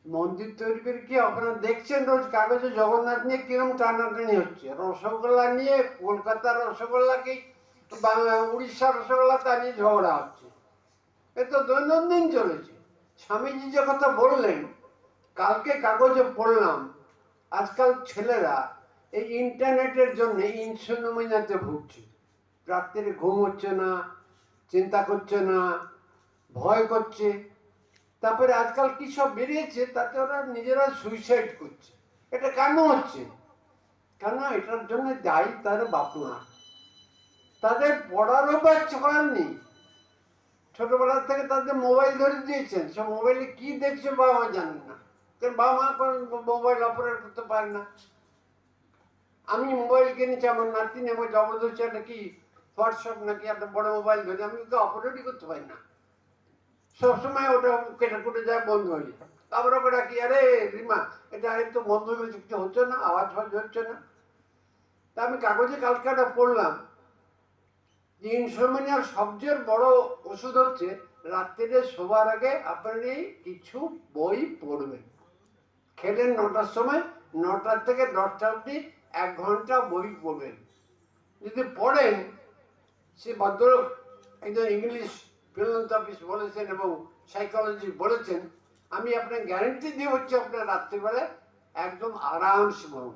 মন্দির তৈরি করে কি আপনারা দেখছেন রোজ কাগজে জগন্নাথ নিয়ে কিরম টানাটানি হচ্ছে, রসগোল্লা নিয়ে কলকাতার রসগোল্লা কি উড়িষ্যার রসগোল্লা তা নিয়ে ঝগড়া হচ্ছে। এ তো দৈনন্দিন চলেছে। স্বামীজি যে কথা বললেন, কালকে কাগজে পড়লাম আজকাল ছেলেরা এই ইন্টারনেটের জন্য ইনসোমনিয়াতে ভুগছে। রাত্রে ঘুম হচ্ছে না, চিন্তা করছে না, ভয় করছে। তারপরে আজকাল কি সব বেরিয়েছে, তাতে ওরা নিজেরা সুইসাইড করছে। এটা কেন হচ্ছে? কেন? এটার জন্য দায়ী তার বাপ মা। তাদের পড়ার অভ্যাস ছড়াননি। ছোটবেলা থেকে তাদের মোবাইল ধরে দিয়েছেন, সে মোবাইলে কি দেখছে বাবা মা জানেন না, কারণ বাবা মা মোবাইল অপারেট করতে পারে না। আমি মোবাইল কিনেছি, আমার নাতি নেবো জবরদস্তি একটা কি হোয়াটসঅ্যাপ নাকি একটা বড় মোবাইল ধরে, আমি ওকে অপারেটই করতে পারি না। সবসময় ওটা কেটে কুটে যায়, বন্ধ হয়ে যায়। তারপরে ওকে ডাকি, আরে রিমা এটা একটু বন্ধ হয়ে কিছু হচ্ছে না, আওয়াজ ফাজ হচ্ছে না। তা আমি কাগজে কালকে একটা পড়লাম যে ইনসোমনিয়ার সবচেয়ে বড় ওষুধ হচ্ছে রাত্রিরে শোবার আগে আপনি কিছু বই পড়বেন। খেলেন 9টার সময়, 9টা থেকে 10টা অবধি 1 ঘন্টা বই পড়বেন। যদি পড়েন, সে ভদ্রলোক একজন ইংলিশ ফিলোসফিস্ট বলেছেন এবং সাইকোলজি বলেছেন, আমি আপনার গ্যারেন্টি দিয়ে হচ্ছে আপনার রাত্রিবেলায় একদম আরামসে ঘুম।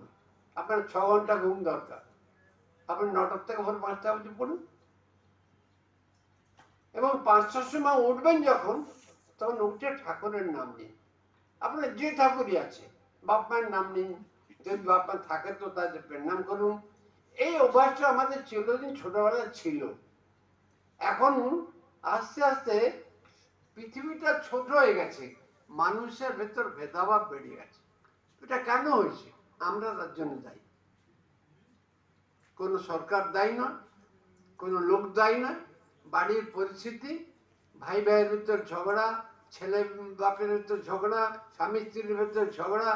আপনার 6 ঘন্টা ঘুম দরকার। আপনি 9টার থেকে ভোর 5টা অবধি পড়ুন এবং 5টার সময় উঠবেন যখন, তখন উঠে ঠাকুরের নাম নিন। আপনার যে ঠাকুরই আছে, বাপ মায়ের নাম নিন, যদি বাপ মা থাকে তো তাদের প্রণাম করুন। এই অভ্যাসটা আমাদের চিরদিন ছোটবেলায় ছিল। এখন আস্তে আস্তে পৃথিবীটা ছোট হয়ে গেছে, মানুষের ভেতর ভেদাভাব বেড়ে গেছে। এটা কেন হয়েছে? আমরা তার জন্য দায়ী। কোনো সরকার দায়ী নয়, কোনো লোক দায়ী নয়। বাড়ির পরিস্থিতি, ভাই ভাইয়ের ভিতর ঝগড়া, ছেলে বাপের ভিতর ঝগড়া, স্বামী স্ত্রীর ভিতর ঝগড়া,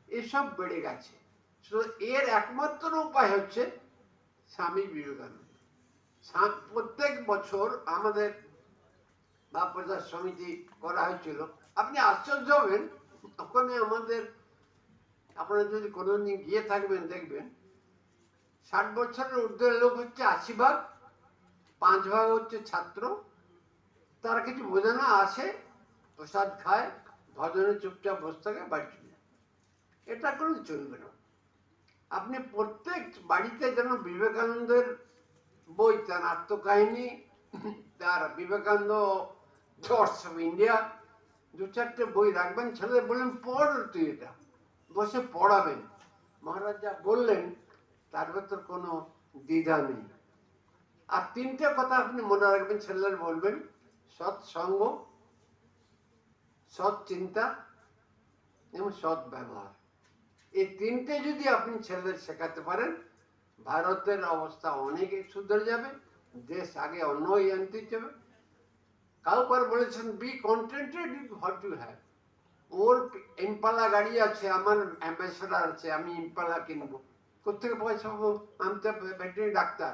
এসব বেড়ে গেছে। এর একমাত্র উপায় হচ্ছে স্বামী বিবেকানন্দ। প্রত্যেক বছর আমাদের বাপ্রচার সমিতি করা হয়েছিল। আপনি আশ্চর্য হবেন, ওখানে আমাদের, আপনারা যদি কোনোদিন গিয়ে থাকবেন দেখবেন 60 বছরের ঊর্ধ্বের লোক হচ্ছে 80 ভাগ, 5 ভাগ হচ্ছে ছাত্র। তারা কিছু বোঝে না, আসে, প্রসাদ খায়, ভজনে চুপচাপ বসে থাকে, বাড়ি চলে যায়। এটা করলে চলবে না। আপনি প্রত্যেক বাড়িতে যেন বিবেকানন্দের বই, তার আত্মকাহিনী, তার বিবেকানন্দ থটস অফ ইন্ডিয়া, 2-4টে বই রাখবেন। ছেলেদের বললেন পড়, তুই এটা বসে পড়াবেন। মহারাজ যা বললেন তার ভেতর কোনো দ্বিধা নেই। আর 3টে কথা আপনি মনে রাখবেন, ছেলেদের বলবেন সৎসঙ্গ, সৎ চিন্তা এবং সৎ ব্যবহার। এই 3টে যদি আপনি ছেলেদের শেখাতে পারেন, ভারতের অবস্থা অনেক সুধরে যাবে, দেশ আগে অন্য আনতে যাবে। কাউকে বলেছেন be contented with what you have. ওর ইম্পালা গাড়ি আছে, আমার অ্যাম্বাসেডার আছে, আমি ইম্পালা কিনবো। কোথেকে পয়সা পাবো? আমি তো ভেটেরিনারি ডাক্তার,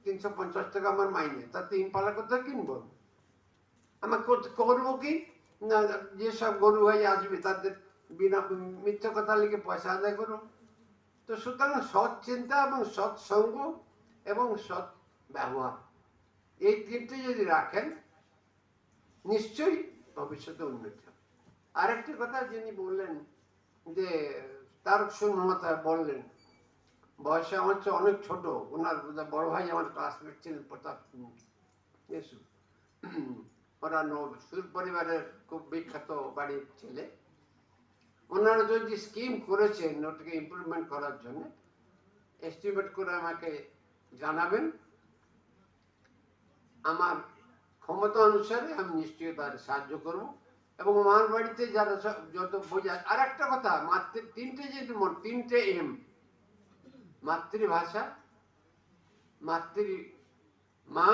350 টাকা আমার মাইনে, তাতে ইম্পালা কোথায় কিনবো? আমার করবো কি না, যেসব গরু ভাই আসবে তাদের বিনা মিথ্যা কথা লিখে পয়সা আদায় করো। তো সুতরাং সৎ চিন্তা এবং সৎসঙ্গ এবং সৎ ব্যবহার, এই 3টে যদি রাখেন নিশ্চয়ই ভবিষ্যতে উন্নতি হবে। আরেকটি কথা যিনি বললেন যে তারকসুর মহাতা বললেন, বয়সে আমার চেয়ে অনেক ছোট, ওনার বড় ভাই আমার ক্লাসমেট ছিলেন প্রতাপ ইয়েসু, ওরা সুর পরিবারের খুব বিখ্যাত বাড়ির ছেলে। ওনারা যদি স্কিম করেছেন ওটাকে ইমপ্লিমেন্ট করার জন্য, এস্টিমেট করে আমাকে জানাবেন। আমার ক্ষমতা অনুসারে আমি নিশ্চয়ই তার সাহায্য করব। এবং আমার বাড়িতে যারা যত বোঝা, আর একটা কথা, মাতৃ 3টে যদি 3টে এম, মাতৃভাষা, মা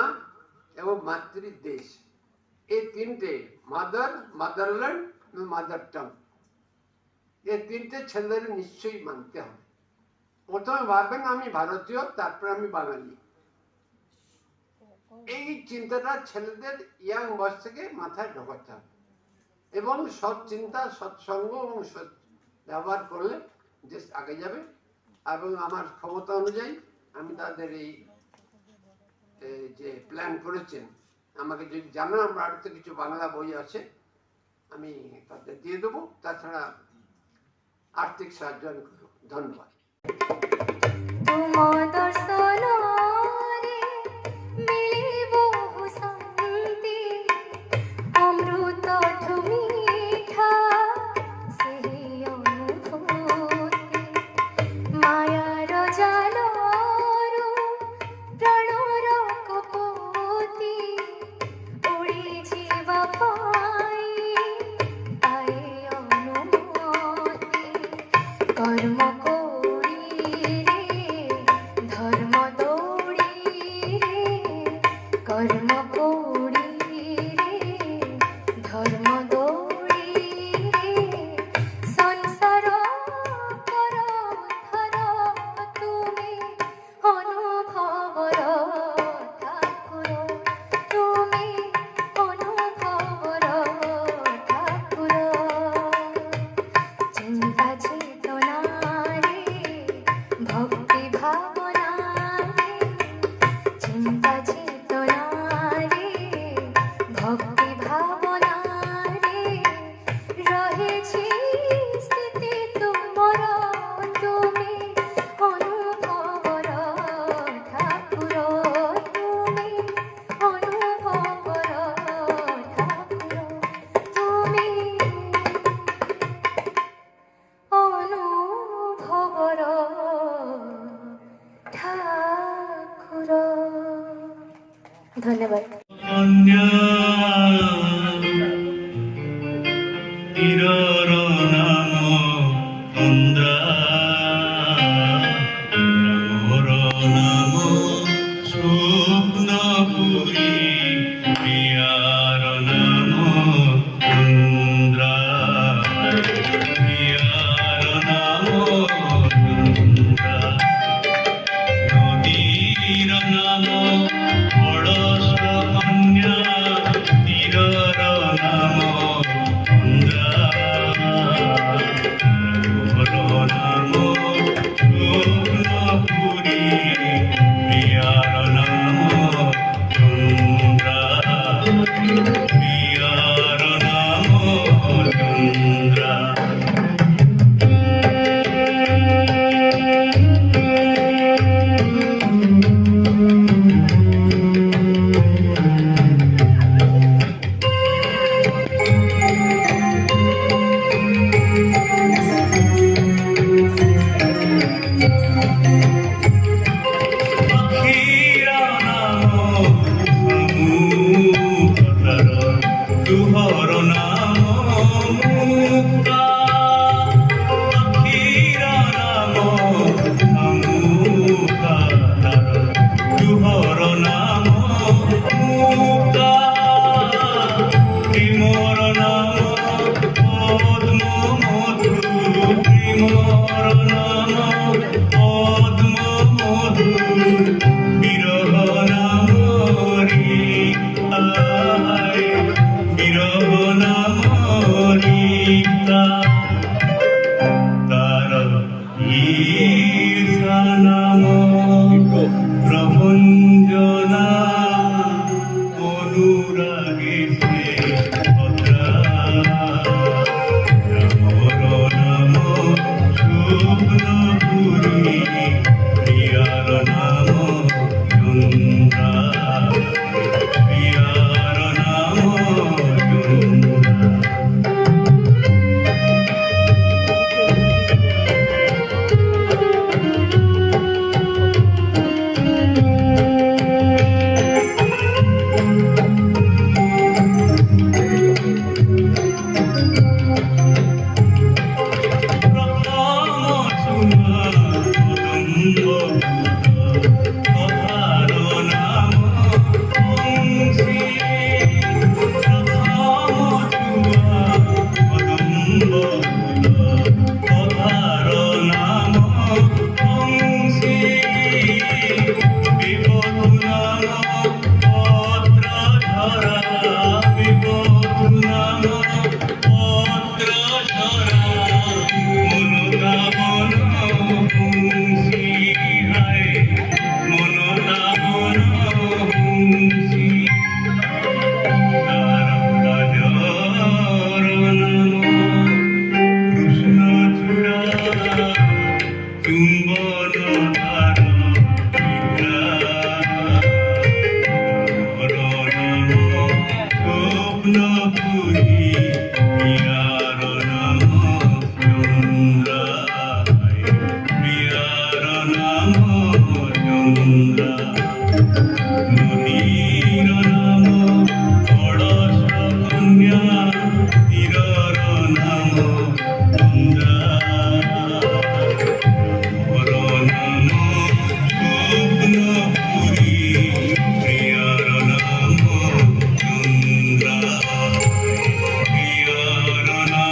এবং মাতৃদেশ, এই 3টে, মাদার, মাদারল্যান্ড, মাদার টাং, এই 3টে ছেলেদের নিশ্চয়ই মানতে হবে। প্রথমে ভাববেন আমি ভারতীয়, তারপরে আমি বাঙালি। এই চিন্তাটা ছেলেদের ইয়াং বয়স থেকে মাথায় ঢোকাতে হবে। এবং সৎ চিন্তা, সৎসঙ্গ এবং সৎ ব্যবহার করলে দেশ আগে যাবে। এবং আমার ক্ষমতা অনুযায়ী আমি তাদের এই যে প্ল্যান করেছেন আমাকে যদি জানান, আমার বাড়িতে কিছু বাংলা বই আছে, আমি তাদের দিয়ে দেবো। তাছাড়া আর্থিক সাহায্য আমি করব। ধন্যবাদ।
কর্ম করি রে ধর্ম ତୁହର ନାମ ମୁକ୍ତା ଅକ୍ଷୀର ନାମ ଅମୁକ୍ତା ତୁହର ନାମ ମୁକ୍ତା ପ୍ରେମର ନାମ ପଦ୍ମ ମଧୁ ପ୍ରେମର ନାମ ପଦ୍ମ ମଧୁ বিরহ নাম আয় বিরহ নাম তার ঈশা নাম প্রভঞ্জনা অনুরাগে সে ভদ্রা রামর নাম স্বপ্নপুরী প্রিয়ার নাম চন্দ্রা প্রিয়ার নাম চন্দ্রা Rana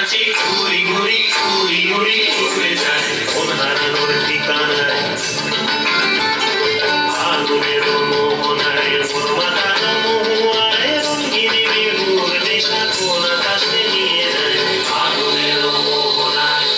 নাচে উড়ি উড়ি উড়ি উড়ি উড়ে যায় মন হারানোর ঠিকানায় আগুনের মোহনায় মন মাতানো মহুয়ায় রঙিন বিহুর নেশা কোন আকাশে নিয়ে যায় আগুনের মোহনায়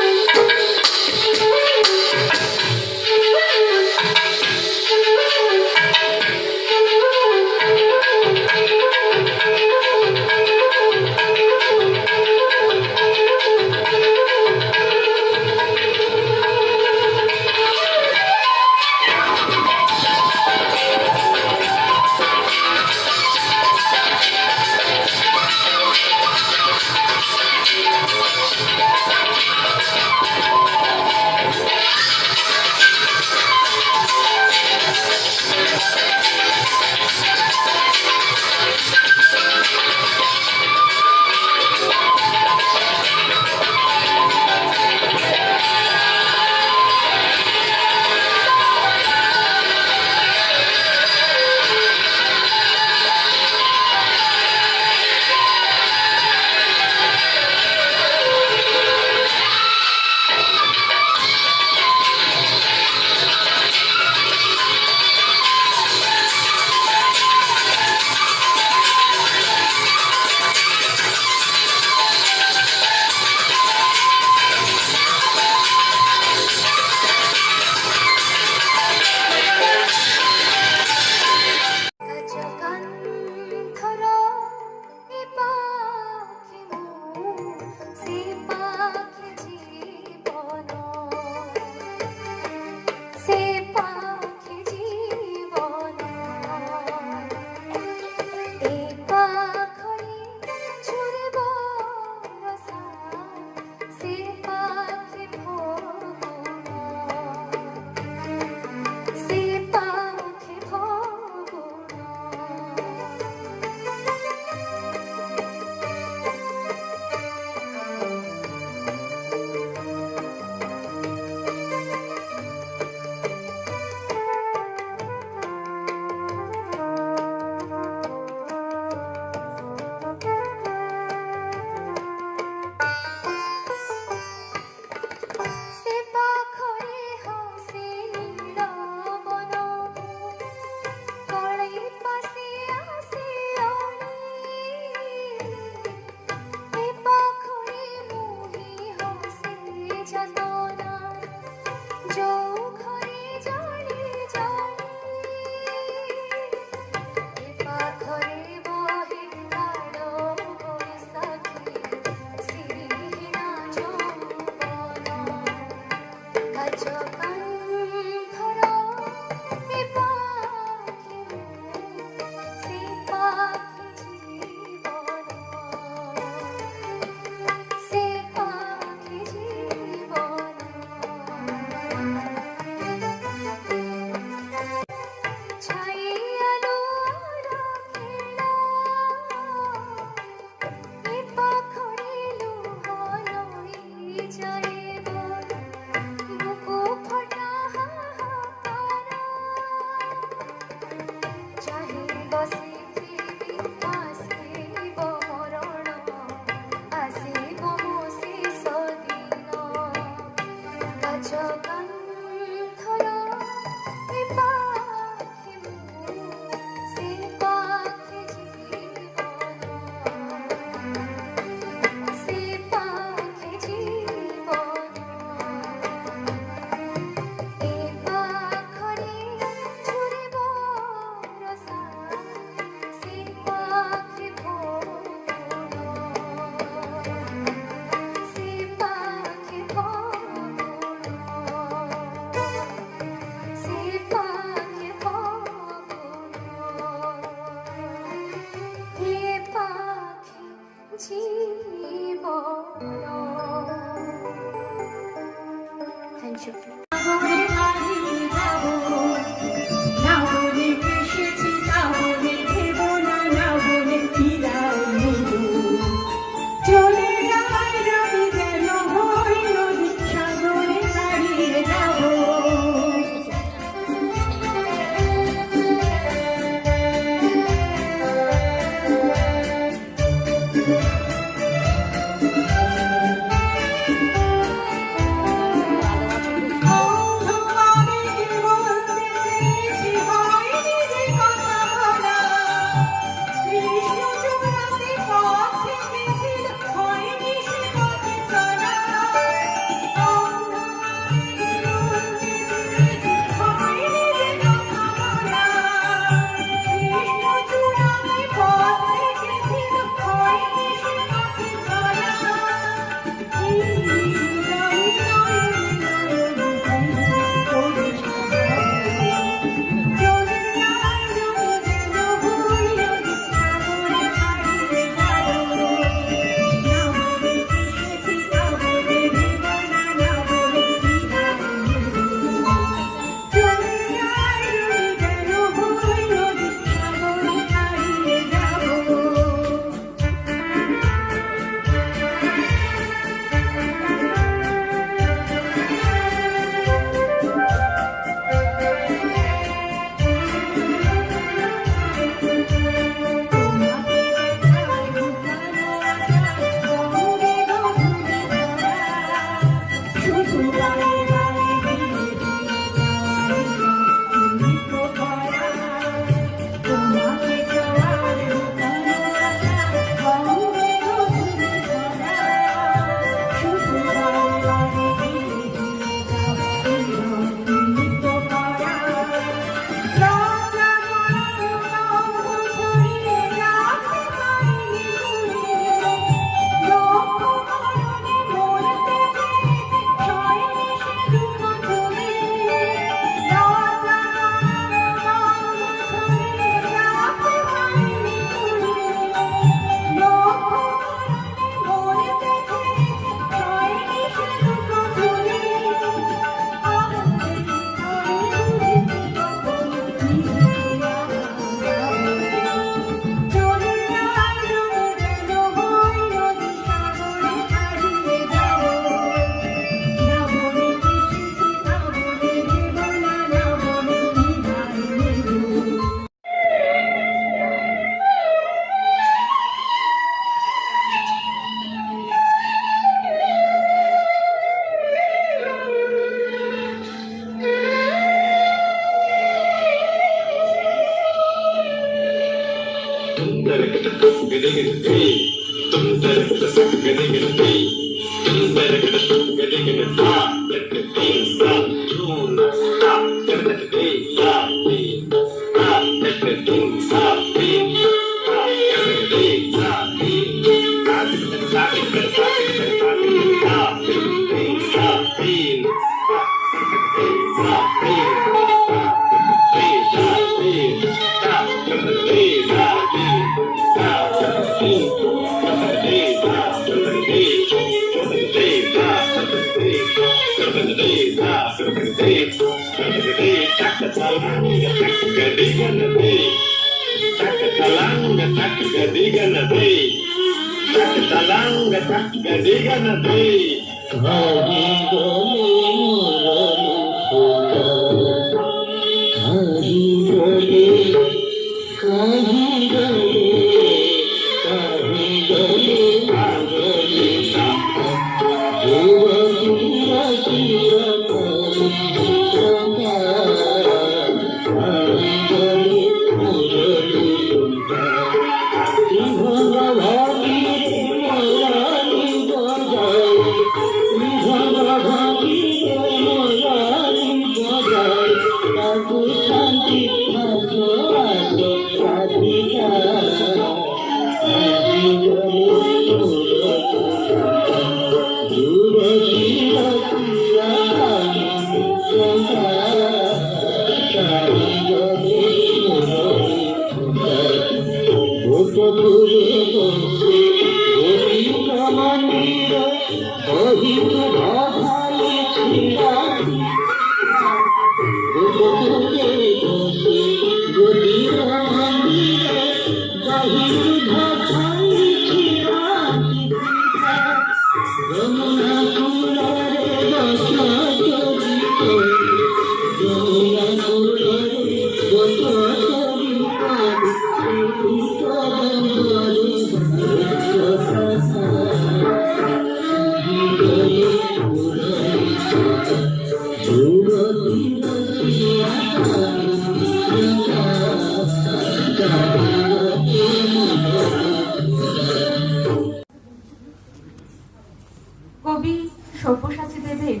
কবি সব্যসাচী দেবের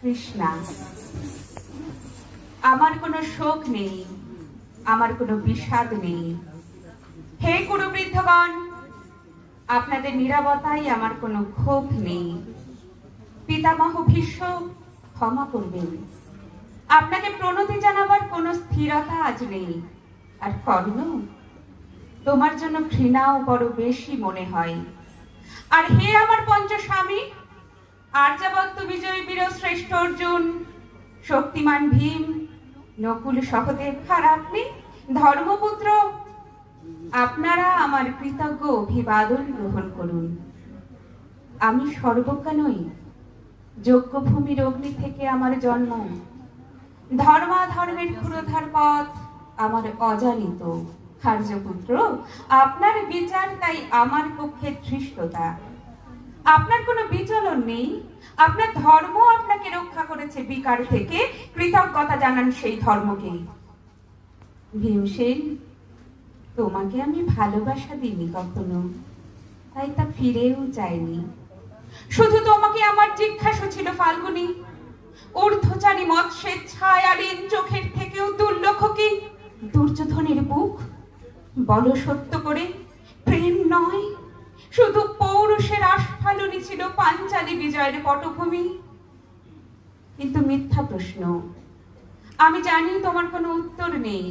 কৃষ্ণা। আমার কোনো শোক নেই, আমার কোনো বিষাদ নেই। হে কুরুবৃদ্ধগণ, আপনাদের নীরবতায় আমার কোনো ক্ষোভ নেই। পিতামহ ভীষ্ম, ক্ষমা করবেন, আপনাকে প্রণতি জানাবার কোনো স্থিরতা আজ নেই। আর কর্ণ, তোমার জন্য ঘৃণাও বড় বেশি মনে হয়। আর হে আমার পঞ্চস্বামী, আর্যাবর্ত বিজয়ী বীর শ্রেষ্ঠ অর্জুন, শক্তিমান ভীম, নকুল সহদেব আর আপনি ধর্মপুত্র, আপনারা আমার কৃতজ্ঞ অভিবাদন গ্রহণ করুন। আমি সর্বজ্ঞা নই, যজ্ঞভূমির অগ্নি থেকে আমার জন্ম। ধর্মাধর্মের ক্ষুরধার পথ আমার অজানিত। আর্যপুত্র, আপনার বিচার তাই আমার পক্ষে ধৃষ্টতা। আপনার কোনো বিচলন নেই, আপনার ধর্ম আপনাকে রক্ষা করেছে বিকার থেকে। কৃতজ্ঞতা জানান সেই ধর্মকে। ভীমসেন, তোমাকে আমি ভালোবাসা দিইনি কখনো, তাই তা ফিরেও চাইনি। শুধু তোমাকে আমার জিজ্ঞাসা ছিল ফাল্গুনী, ঊর্ধ্বচারী মৎস্যের ছায়ালীন চোখের থেকেও দুর্লক্ষ কি দুর্যোধনের বুক? বলো সত্য করে, প্রেম নয়, শুধু পৌরুষের আস্ফালনই ছিল পাঞ্চালী বিজয়ের পটভূমি। কিন্তু মিথ্যা প্রশ্ন, আমি জানি তোমার কোনো উত্তর নেই,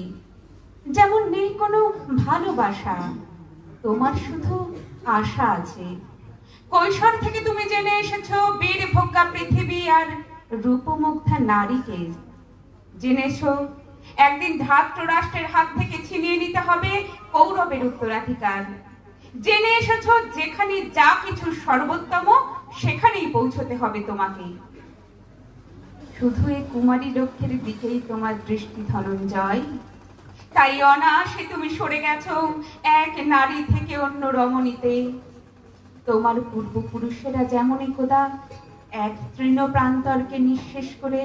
যেমন নেই কোনো ভালোবাসা। তোমার শুধু আশা আছে। কৈশোর থেকে তুমি জেনে এসেছো বীর ভোগ্যা পৃথিবী আর রূপমুগ্ধা নারীকে। জেনেছো একদিন ধাত্র রাষ্ট্রের হাত থেকে ছিনিয়ে নিতে হবে কৌরবের উত্তরাধিকার। জেনে এসেছো যেখানে যা কিছু সর্বোত্তম সেখানেই পৌঁছতে হবে তোমাকে। শুধু এই কুমারী লক্ষ্যের দিকেই তোমার দৃষ্টি ধনঞ্জয়, তাই অনায়াসে তুমি সরে গেছো এক নারী থেকে অন্য রমণীতে। তোমার পূর্বপুরুষেরা যেমনই খোদা এক তৃণ প্রান্তরকে নিঃশেষ করে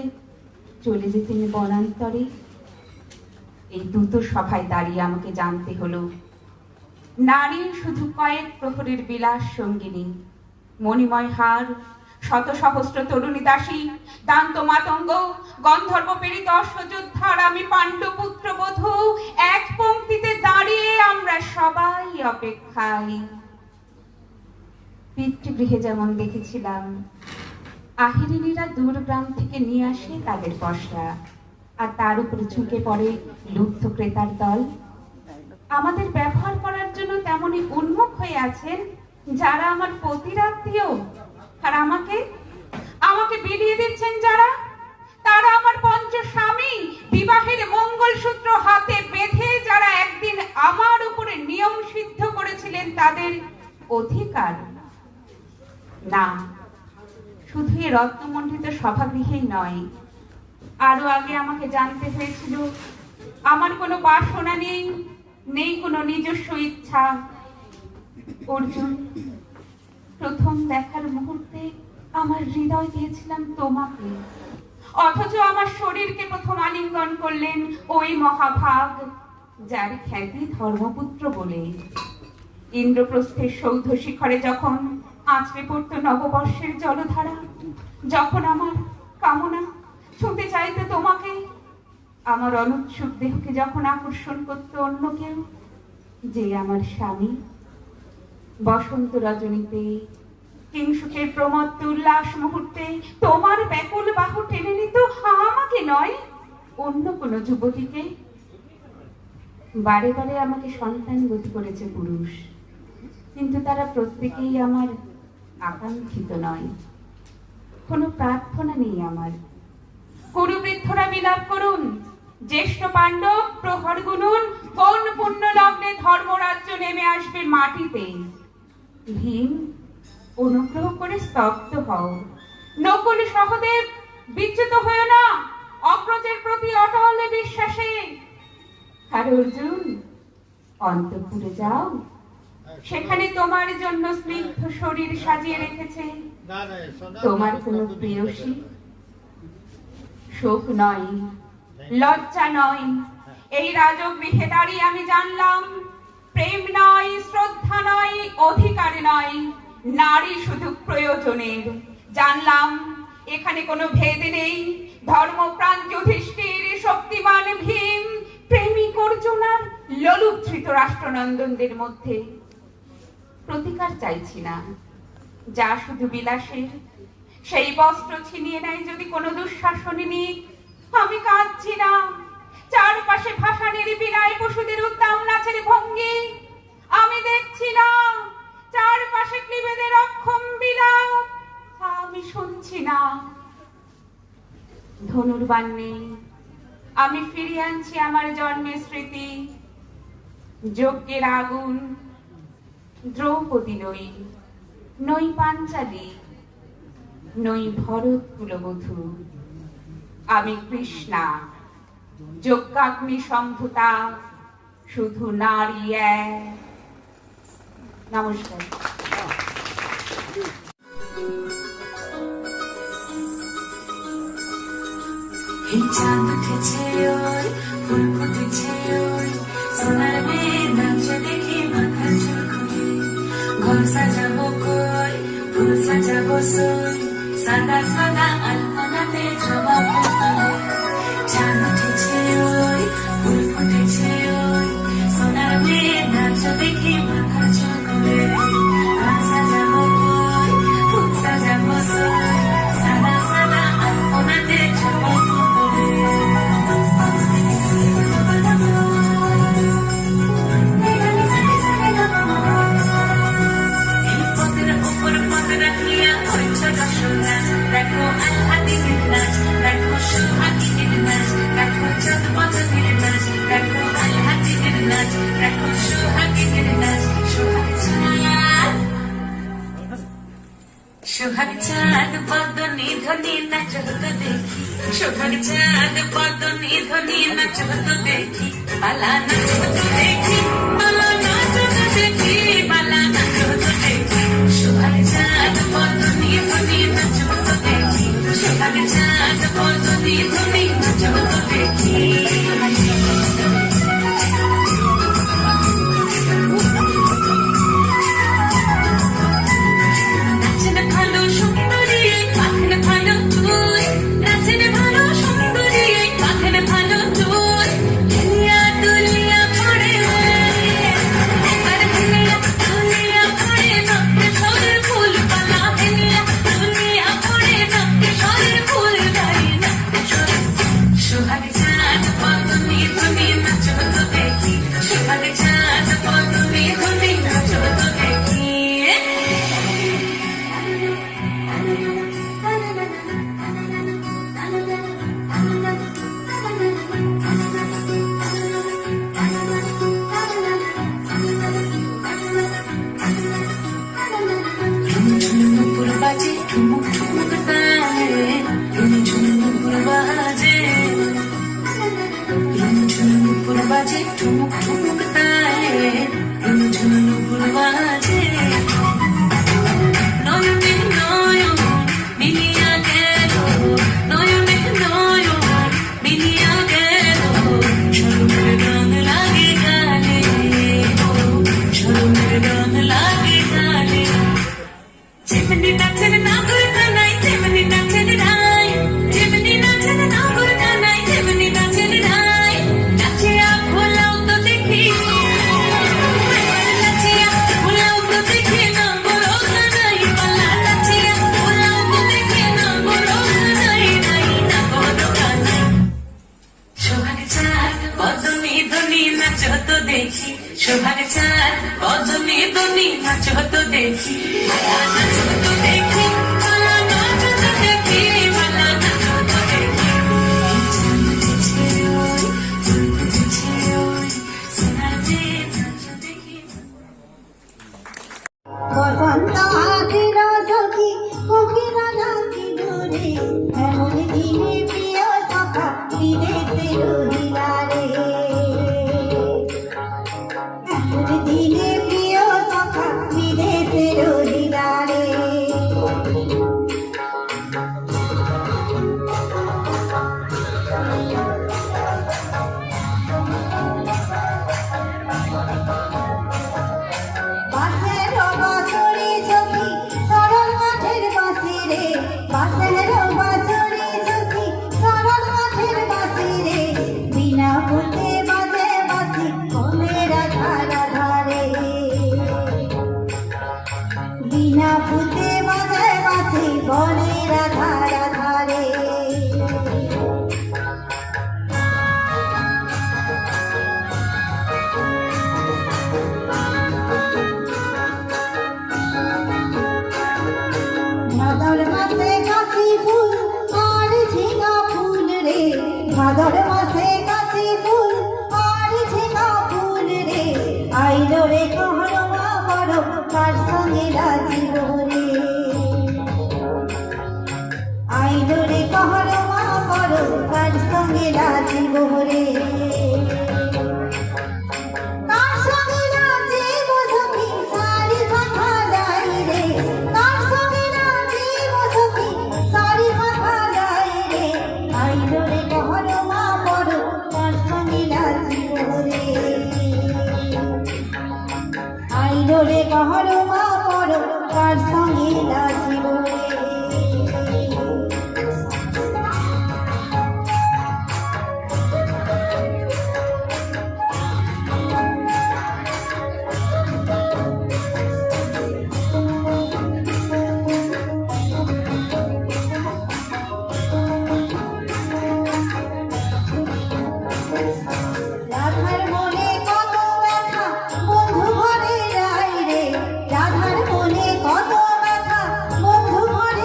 চলে যেতেন বনান্তরে। এই দ্রুত সভায় দাঁড়িয়ে আমাকে জানতে হলো নারী শুধু কয়েক প্রহরের বিলাস সঙ্গিনী, মণিময় হার, শত সহস্র তরুণী দাসী, দান্ত মাতঙ্গ, গন্ধর্ব প্রেরিত অশ্বযোদ্ধার আমি পাণ্ডুপুত্র বধূ, এক পংক্তিতে দাঁড়িয়ে আমরা সবাই অপেক্ষায়। পিতৃগৃহে যেমন দেখেছিলাম আহিরিনীরা দূর গ্রাম থেকে নিয়ে আসে তাদের পসরা, আর তার উপরে ঝুঁকে পড়ে লুব্ধ ক্রেতার দল। আমাদের ব্যবহার করার জন্য তেমনই উন্মুখ হয়ে আছেন যারা আমার পতিরাত্মীয়, আর আমাকে বিলিয়ে দিচ্ছেন যারা, তারা আমার পঞ্চ স্বামী, বিবাহের মঙ্গলসূত্র হাতে বেঁধে যারা একদিন আমার উপরে নিয়ম সিদ্ধ করেছিলেন তাদের অধিকার। না, শুধু এই রত্নমণ্ডিত সভাগৃহেই নয়, আরো আগে আমাকে জানতে হয়েছিল আমার কোনো বাসনা নেই কোনো নিজস্ব ইচ্ছা। অর্জুন, প্রথম দেখার মুহূর্তে আমার হৃদয় দিয়েছিলাম তোমাকে, অথচ আমার শরীরকে প্রথম আলিঙ্গন করলেন ওই মহাভাগ যার খ্যাতি ধর্মপুত্র বলে। ইন্দ্রপ্রস্থের সৌধ শিখরে যখন আঁচড়ে পড়ত নববর্ষের জলধারা, যখন আমার কামনা ছুঁতে চাইতে তোমাকে, আমার অনুৎসুক দেহকে যখন আকর্ষণ করত অন্য কেউ, যে আমার স্বামী, বসন্ত রজনীতে, কিংসুকের প্রমত্ত উল্লাস মুহূর্তে তোমার ব্যাকুল বাহু টেনে নিত আমাকে নয়, অন্য কোনো যুবতীকে। বারে বারে আমাকে সন্তান গতি করেছে পুরুষ, কিন্তু তারা প্রত্যেকেই আমার আকাঙ্ক্ষিত নয়। কোনো প্রার্থনা নেই আমার। কুরুবৃদ্ধরা বিলাপ করুন, জ্যেষ্ঠ পাণ্ডব প্রহর গুনুন, কোন পুণ্য লগ্নে ধর্মরাজ্য নেমে আসবে মাটিতে। ভীম, অনুগ্রহ করে স্তব্ধ হও। নকুল সহদেব, বিচ্যুত হয়ে না অগ্রজের প্রতি অটল বিশ্বাসে। আর অর্জুন, অন্তঃপুরে যাও, সেখানে তোমার জন্য স্নিগ্ধ শরীর সাজিয়ে রেখেছে তোমার কোন প্রেয়সী। শোক নয়, লজ্জা নয়, এই রাজগৃহে দাঁড়িয়ে আমি জানলাম প্রেম নয়, শ্রদ্ধা নয়, অধিকার নয়, নারী শুধু প্রয়োজনের। জানলাম এখানে কোনো ভেদ নেই, ধর্মপ্রাণ যুধিষ্ঠির, শক্তিমান ভীম, প্রেমিক অর্জুন আর লোলুপ ধৃতরাষ্ট্রনন্দনদের মধ্যে। প্রতিকার চাইছি না, যা শুধু বিলাসের। সেই বস্ত্র ছিনিয়ে নেয় যদি কোনো দুঃশাসনী, আমি কাঁদছি না। চারপাশে ভাসানের বিনায় পশুদের উদ্দাম নাচের ভঙ্গি আমি দেখছি না। চারপাশে ক্লীবেদের অক্ষম বিলাপ আমি শুনছি না। ধনুর্বাণ নেই, আমি ফিরিয়ে আনছি আমার জন্মের স্মৃতি। যজ্ঞের আগুন, দ্রৌপদী নই পাঞ্চালী, নই ভরত কুলবধূ, আমি কৃষ্ণা, যজ্ঞাগ্নি সম্ভূতা, শুধু নারী এক। নমস্কার।
চাঁদ উঠেছে ওই, ফুল ফুটেছে ওই, সোনার মেয়ে নাচে দেখি মাথা চুল খুলে। ঘর সাজাবো কই, ফুল সাজাবো সই, সাদা সাদা আলপনাতে জবাবো তুলে। চাঁদ উঠেছে ওই, ফুল ফুটেছে ওই, সোনার মেয়ে নাচে দেখি মাথা চুল খুলে। ঘর সাজাবো কই, ফুল সাজাবো সই, সাদা সাদা আলপনাতে জবাবো দেখো আল্লাদিনের নাচ, দেখো সোহাগিনের নাচ, দেখো চাঁদপাতানের নাচ, দেখো আল্লাদিনের নাচ, দেখো সোহাগিনের নাচ। সোহাগ চাঁদ পদ নিধনি নাচ হতো দেখি, সোহাগ চাঁদ পদ নিধনি নাচ হতো দেখি, পালা নাচ হতো দেখি, পালা নাচ হতো দেখি, পালা নাচ হতো দেখি। সোহাগ চাঁদ পদ নিধনি নাচ হতো দেখি, সোহাগ চাঁদ পদ নিধনি নাচ হতো দেখি। ঝুনঝুন নুপুর বাজে ঠুমুক ঠুমুক তালে ঝুনঝুন নুপুর বাজে ঝুনঝুন নুপুর বাজে ঠুমুক ঠুমুক তালে ঝুনঝুন নুপুর বাজে নয়নে নয়ন মিলিয়া গেল নয়নে নয়ন মিলিয়া গেল ঝলমের রং লাগে গালে ঝলমের রং লাগে গালে যেমনি নাচেন নাগর কানাই তেমনি নাচেন রাই যেমনি নাচেন নাগর কানাই তেমনি নাচেন রাই নাচিয়া ভোলাও তো দেখি নাচিয়া ভোলাও তো দেখি নাগর কানাই পালা নাচিয়া ভোলাও তো দেখি নাগর কানাই নাই নাগর কানাই সোহাগ চাঁদ বদনি ধনি নাচ তো দেখি সোহাগ চাঁদ বদনি ধনি নাচ তো দেখি ভালা নাচ তো দেখি ভালা নাচ তো দেখি ভালা নাচ তো দেখি চাঁদ উঠেছে ওই ফুল ফুটেছে ওই সোনার যে নাচ দেখি
বসন্ত আসিল সখী কোকিলা ডাকি দূরে এমন দিনে প্রিয় সখা বিদেশে রহিলা রে এমন দিনে প্রিয় সখা বিদেশে রহিলা রে বাসের বাঁশরি সখী সরল মাঠের বাঁশি রে বাসের বাঁশরি সখী সরল মাঠের বাঁশি রে বিনা ফুটে বাজে বাঁশি কলের ধারা ধারে বিনা ফুটে বাজে বাঁশি বনের ধারা ধারে ভাদর মাসে কাশি ফুল আর ঝিঙা ফুল রে ভাদর মাসে কাশি ফুল আর ঝিঙা ফুল রে আইলো রে কহরমা বড় কার সঙ্গে রাজিব রে আইলো রে কহরমা বড় কার সঙ্গে রাজিব রে কার সঙ্গে রাজিব সখী সারি শাখা লাই রে কার সঙ্গে রাজিব সখী সারি শাখা লাই রে আইলো রে কহরমা বড় কার সঙ্গে রাজিব রে আইলো রে কহরমা বড় কার সঙ্গে রাজিব রে রাধার মনে কত ব্যথা বন্ধু ঘরে রাই রে রাধার মনে কত ব্যথা বন্ধু ঘরে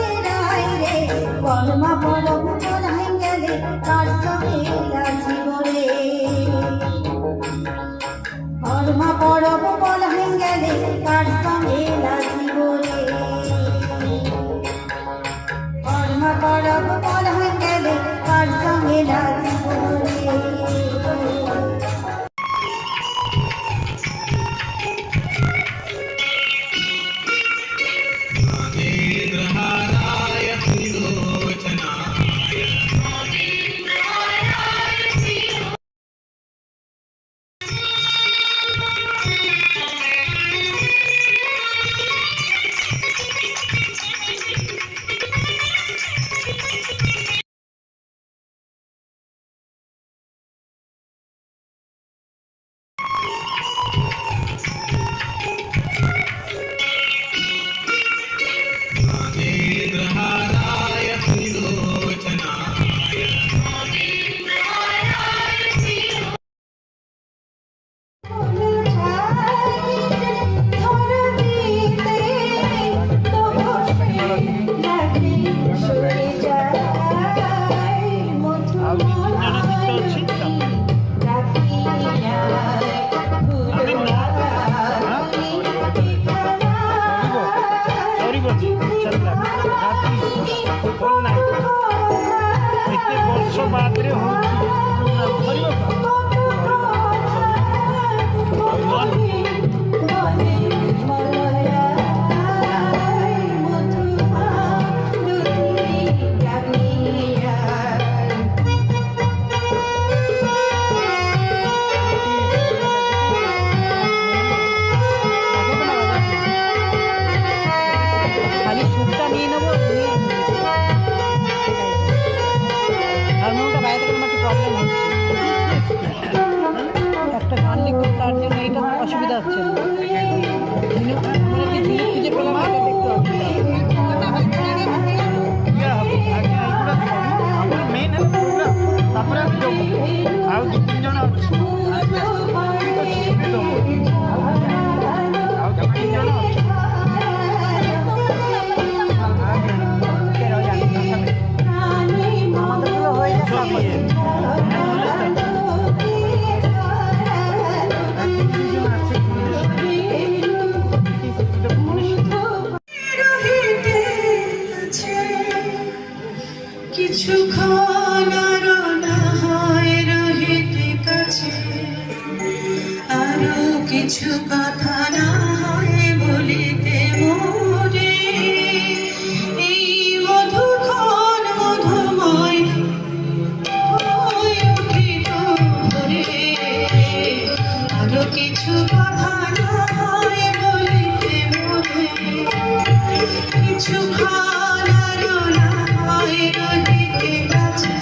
কিছুক্ষণ আরো না হয় রহিতে কাছে, আরো কিছু কথা না হয় বলিতে মোরে, এই মধুক্ষণ মধুময় হয়ে উঠিল ভোরে, আরো কিছু কথা না হয় বলিতে মোরে, কিছুক্ষণ আরো না হয় রহিতে কাছে।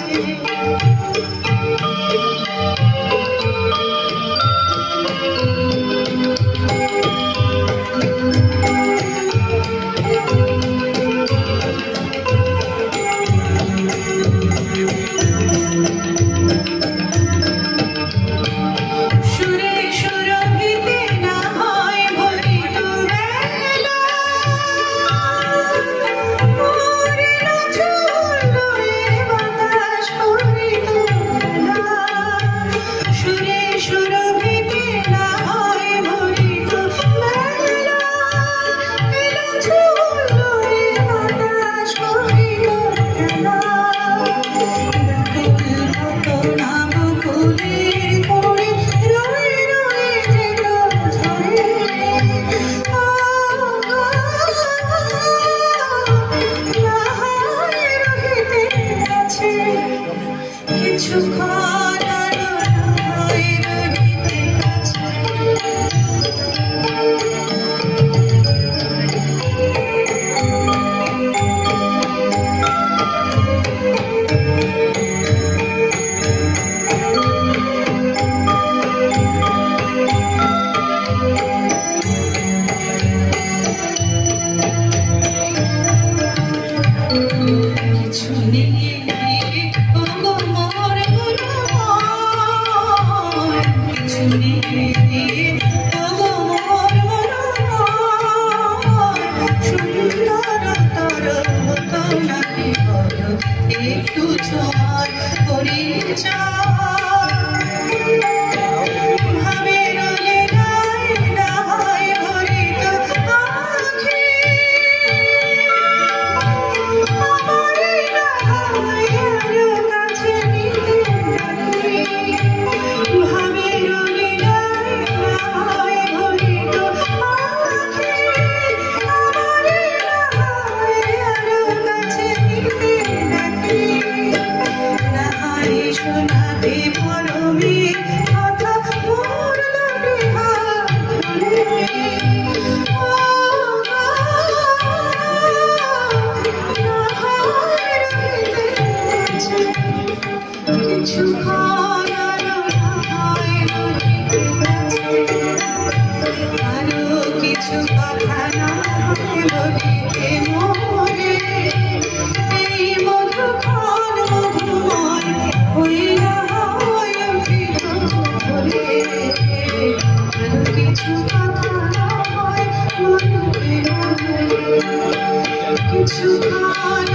সুরে সুরভিতে না হয় ভরিত বেলা, মোরের ঝুল লয়ে বাতাস করিত বেলা। সুরে সুরভিতে না হয় ভরিত বেলা, মোরের ঝুল লয়ে বাতাস করিত বেলা। কিছুক্ষণ আরো হয় রহিতে কাছে। কিছু নিয়ে ওগো মোর মনোময়, কিছু নিয়ে ওগো মোর মনোময়, সুন্দরতর হতো নাকি বলো একটু ছোঁয়ার পরিচয়। ভাবের লীলায় না হয় ভরিত আঁখি, আমারে না হয় আরো কাছে নিতে ডাকি। ভাবের লীলায় না হয় ভরিত আঁখি, আমারে না হয় আরো কাছে নিতে ডাকি। না হয় শোনাতে মরমে কথা মোর লবে হাত ধরে, কিছুক্ষণ আরো না হয় রহিতে কাছে, আরো কিছু কথা না হয় বলিতে মোরে, এই মধুক্ষণ মধুময় হইয়া হয় উঠিল ভোরে, আরো কিছু কথা না হয় বলিতে মোরে, কিছুক্ষণ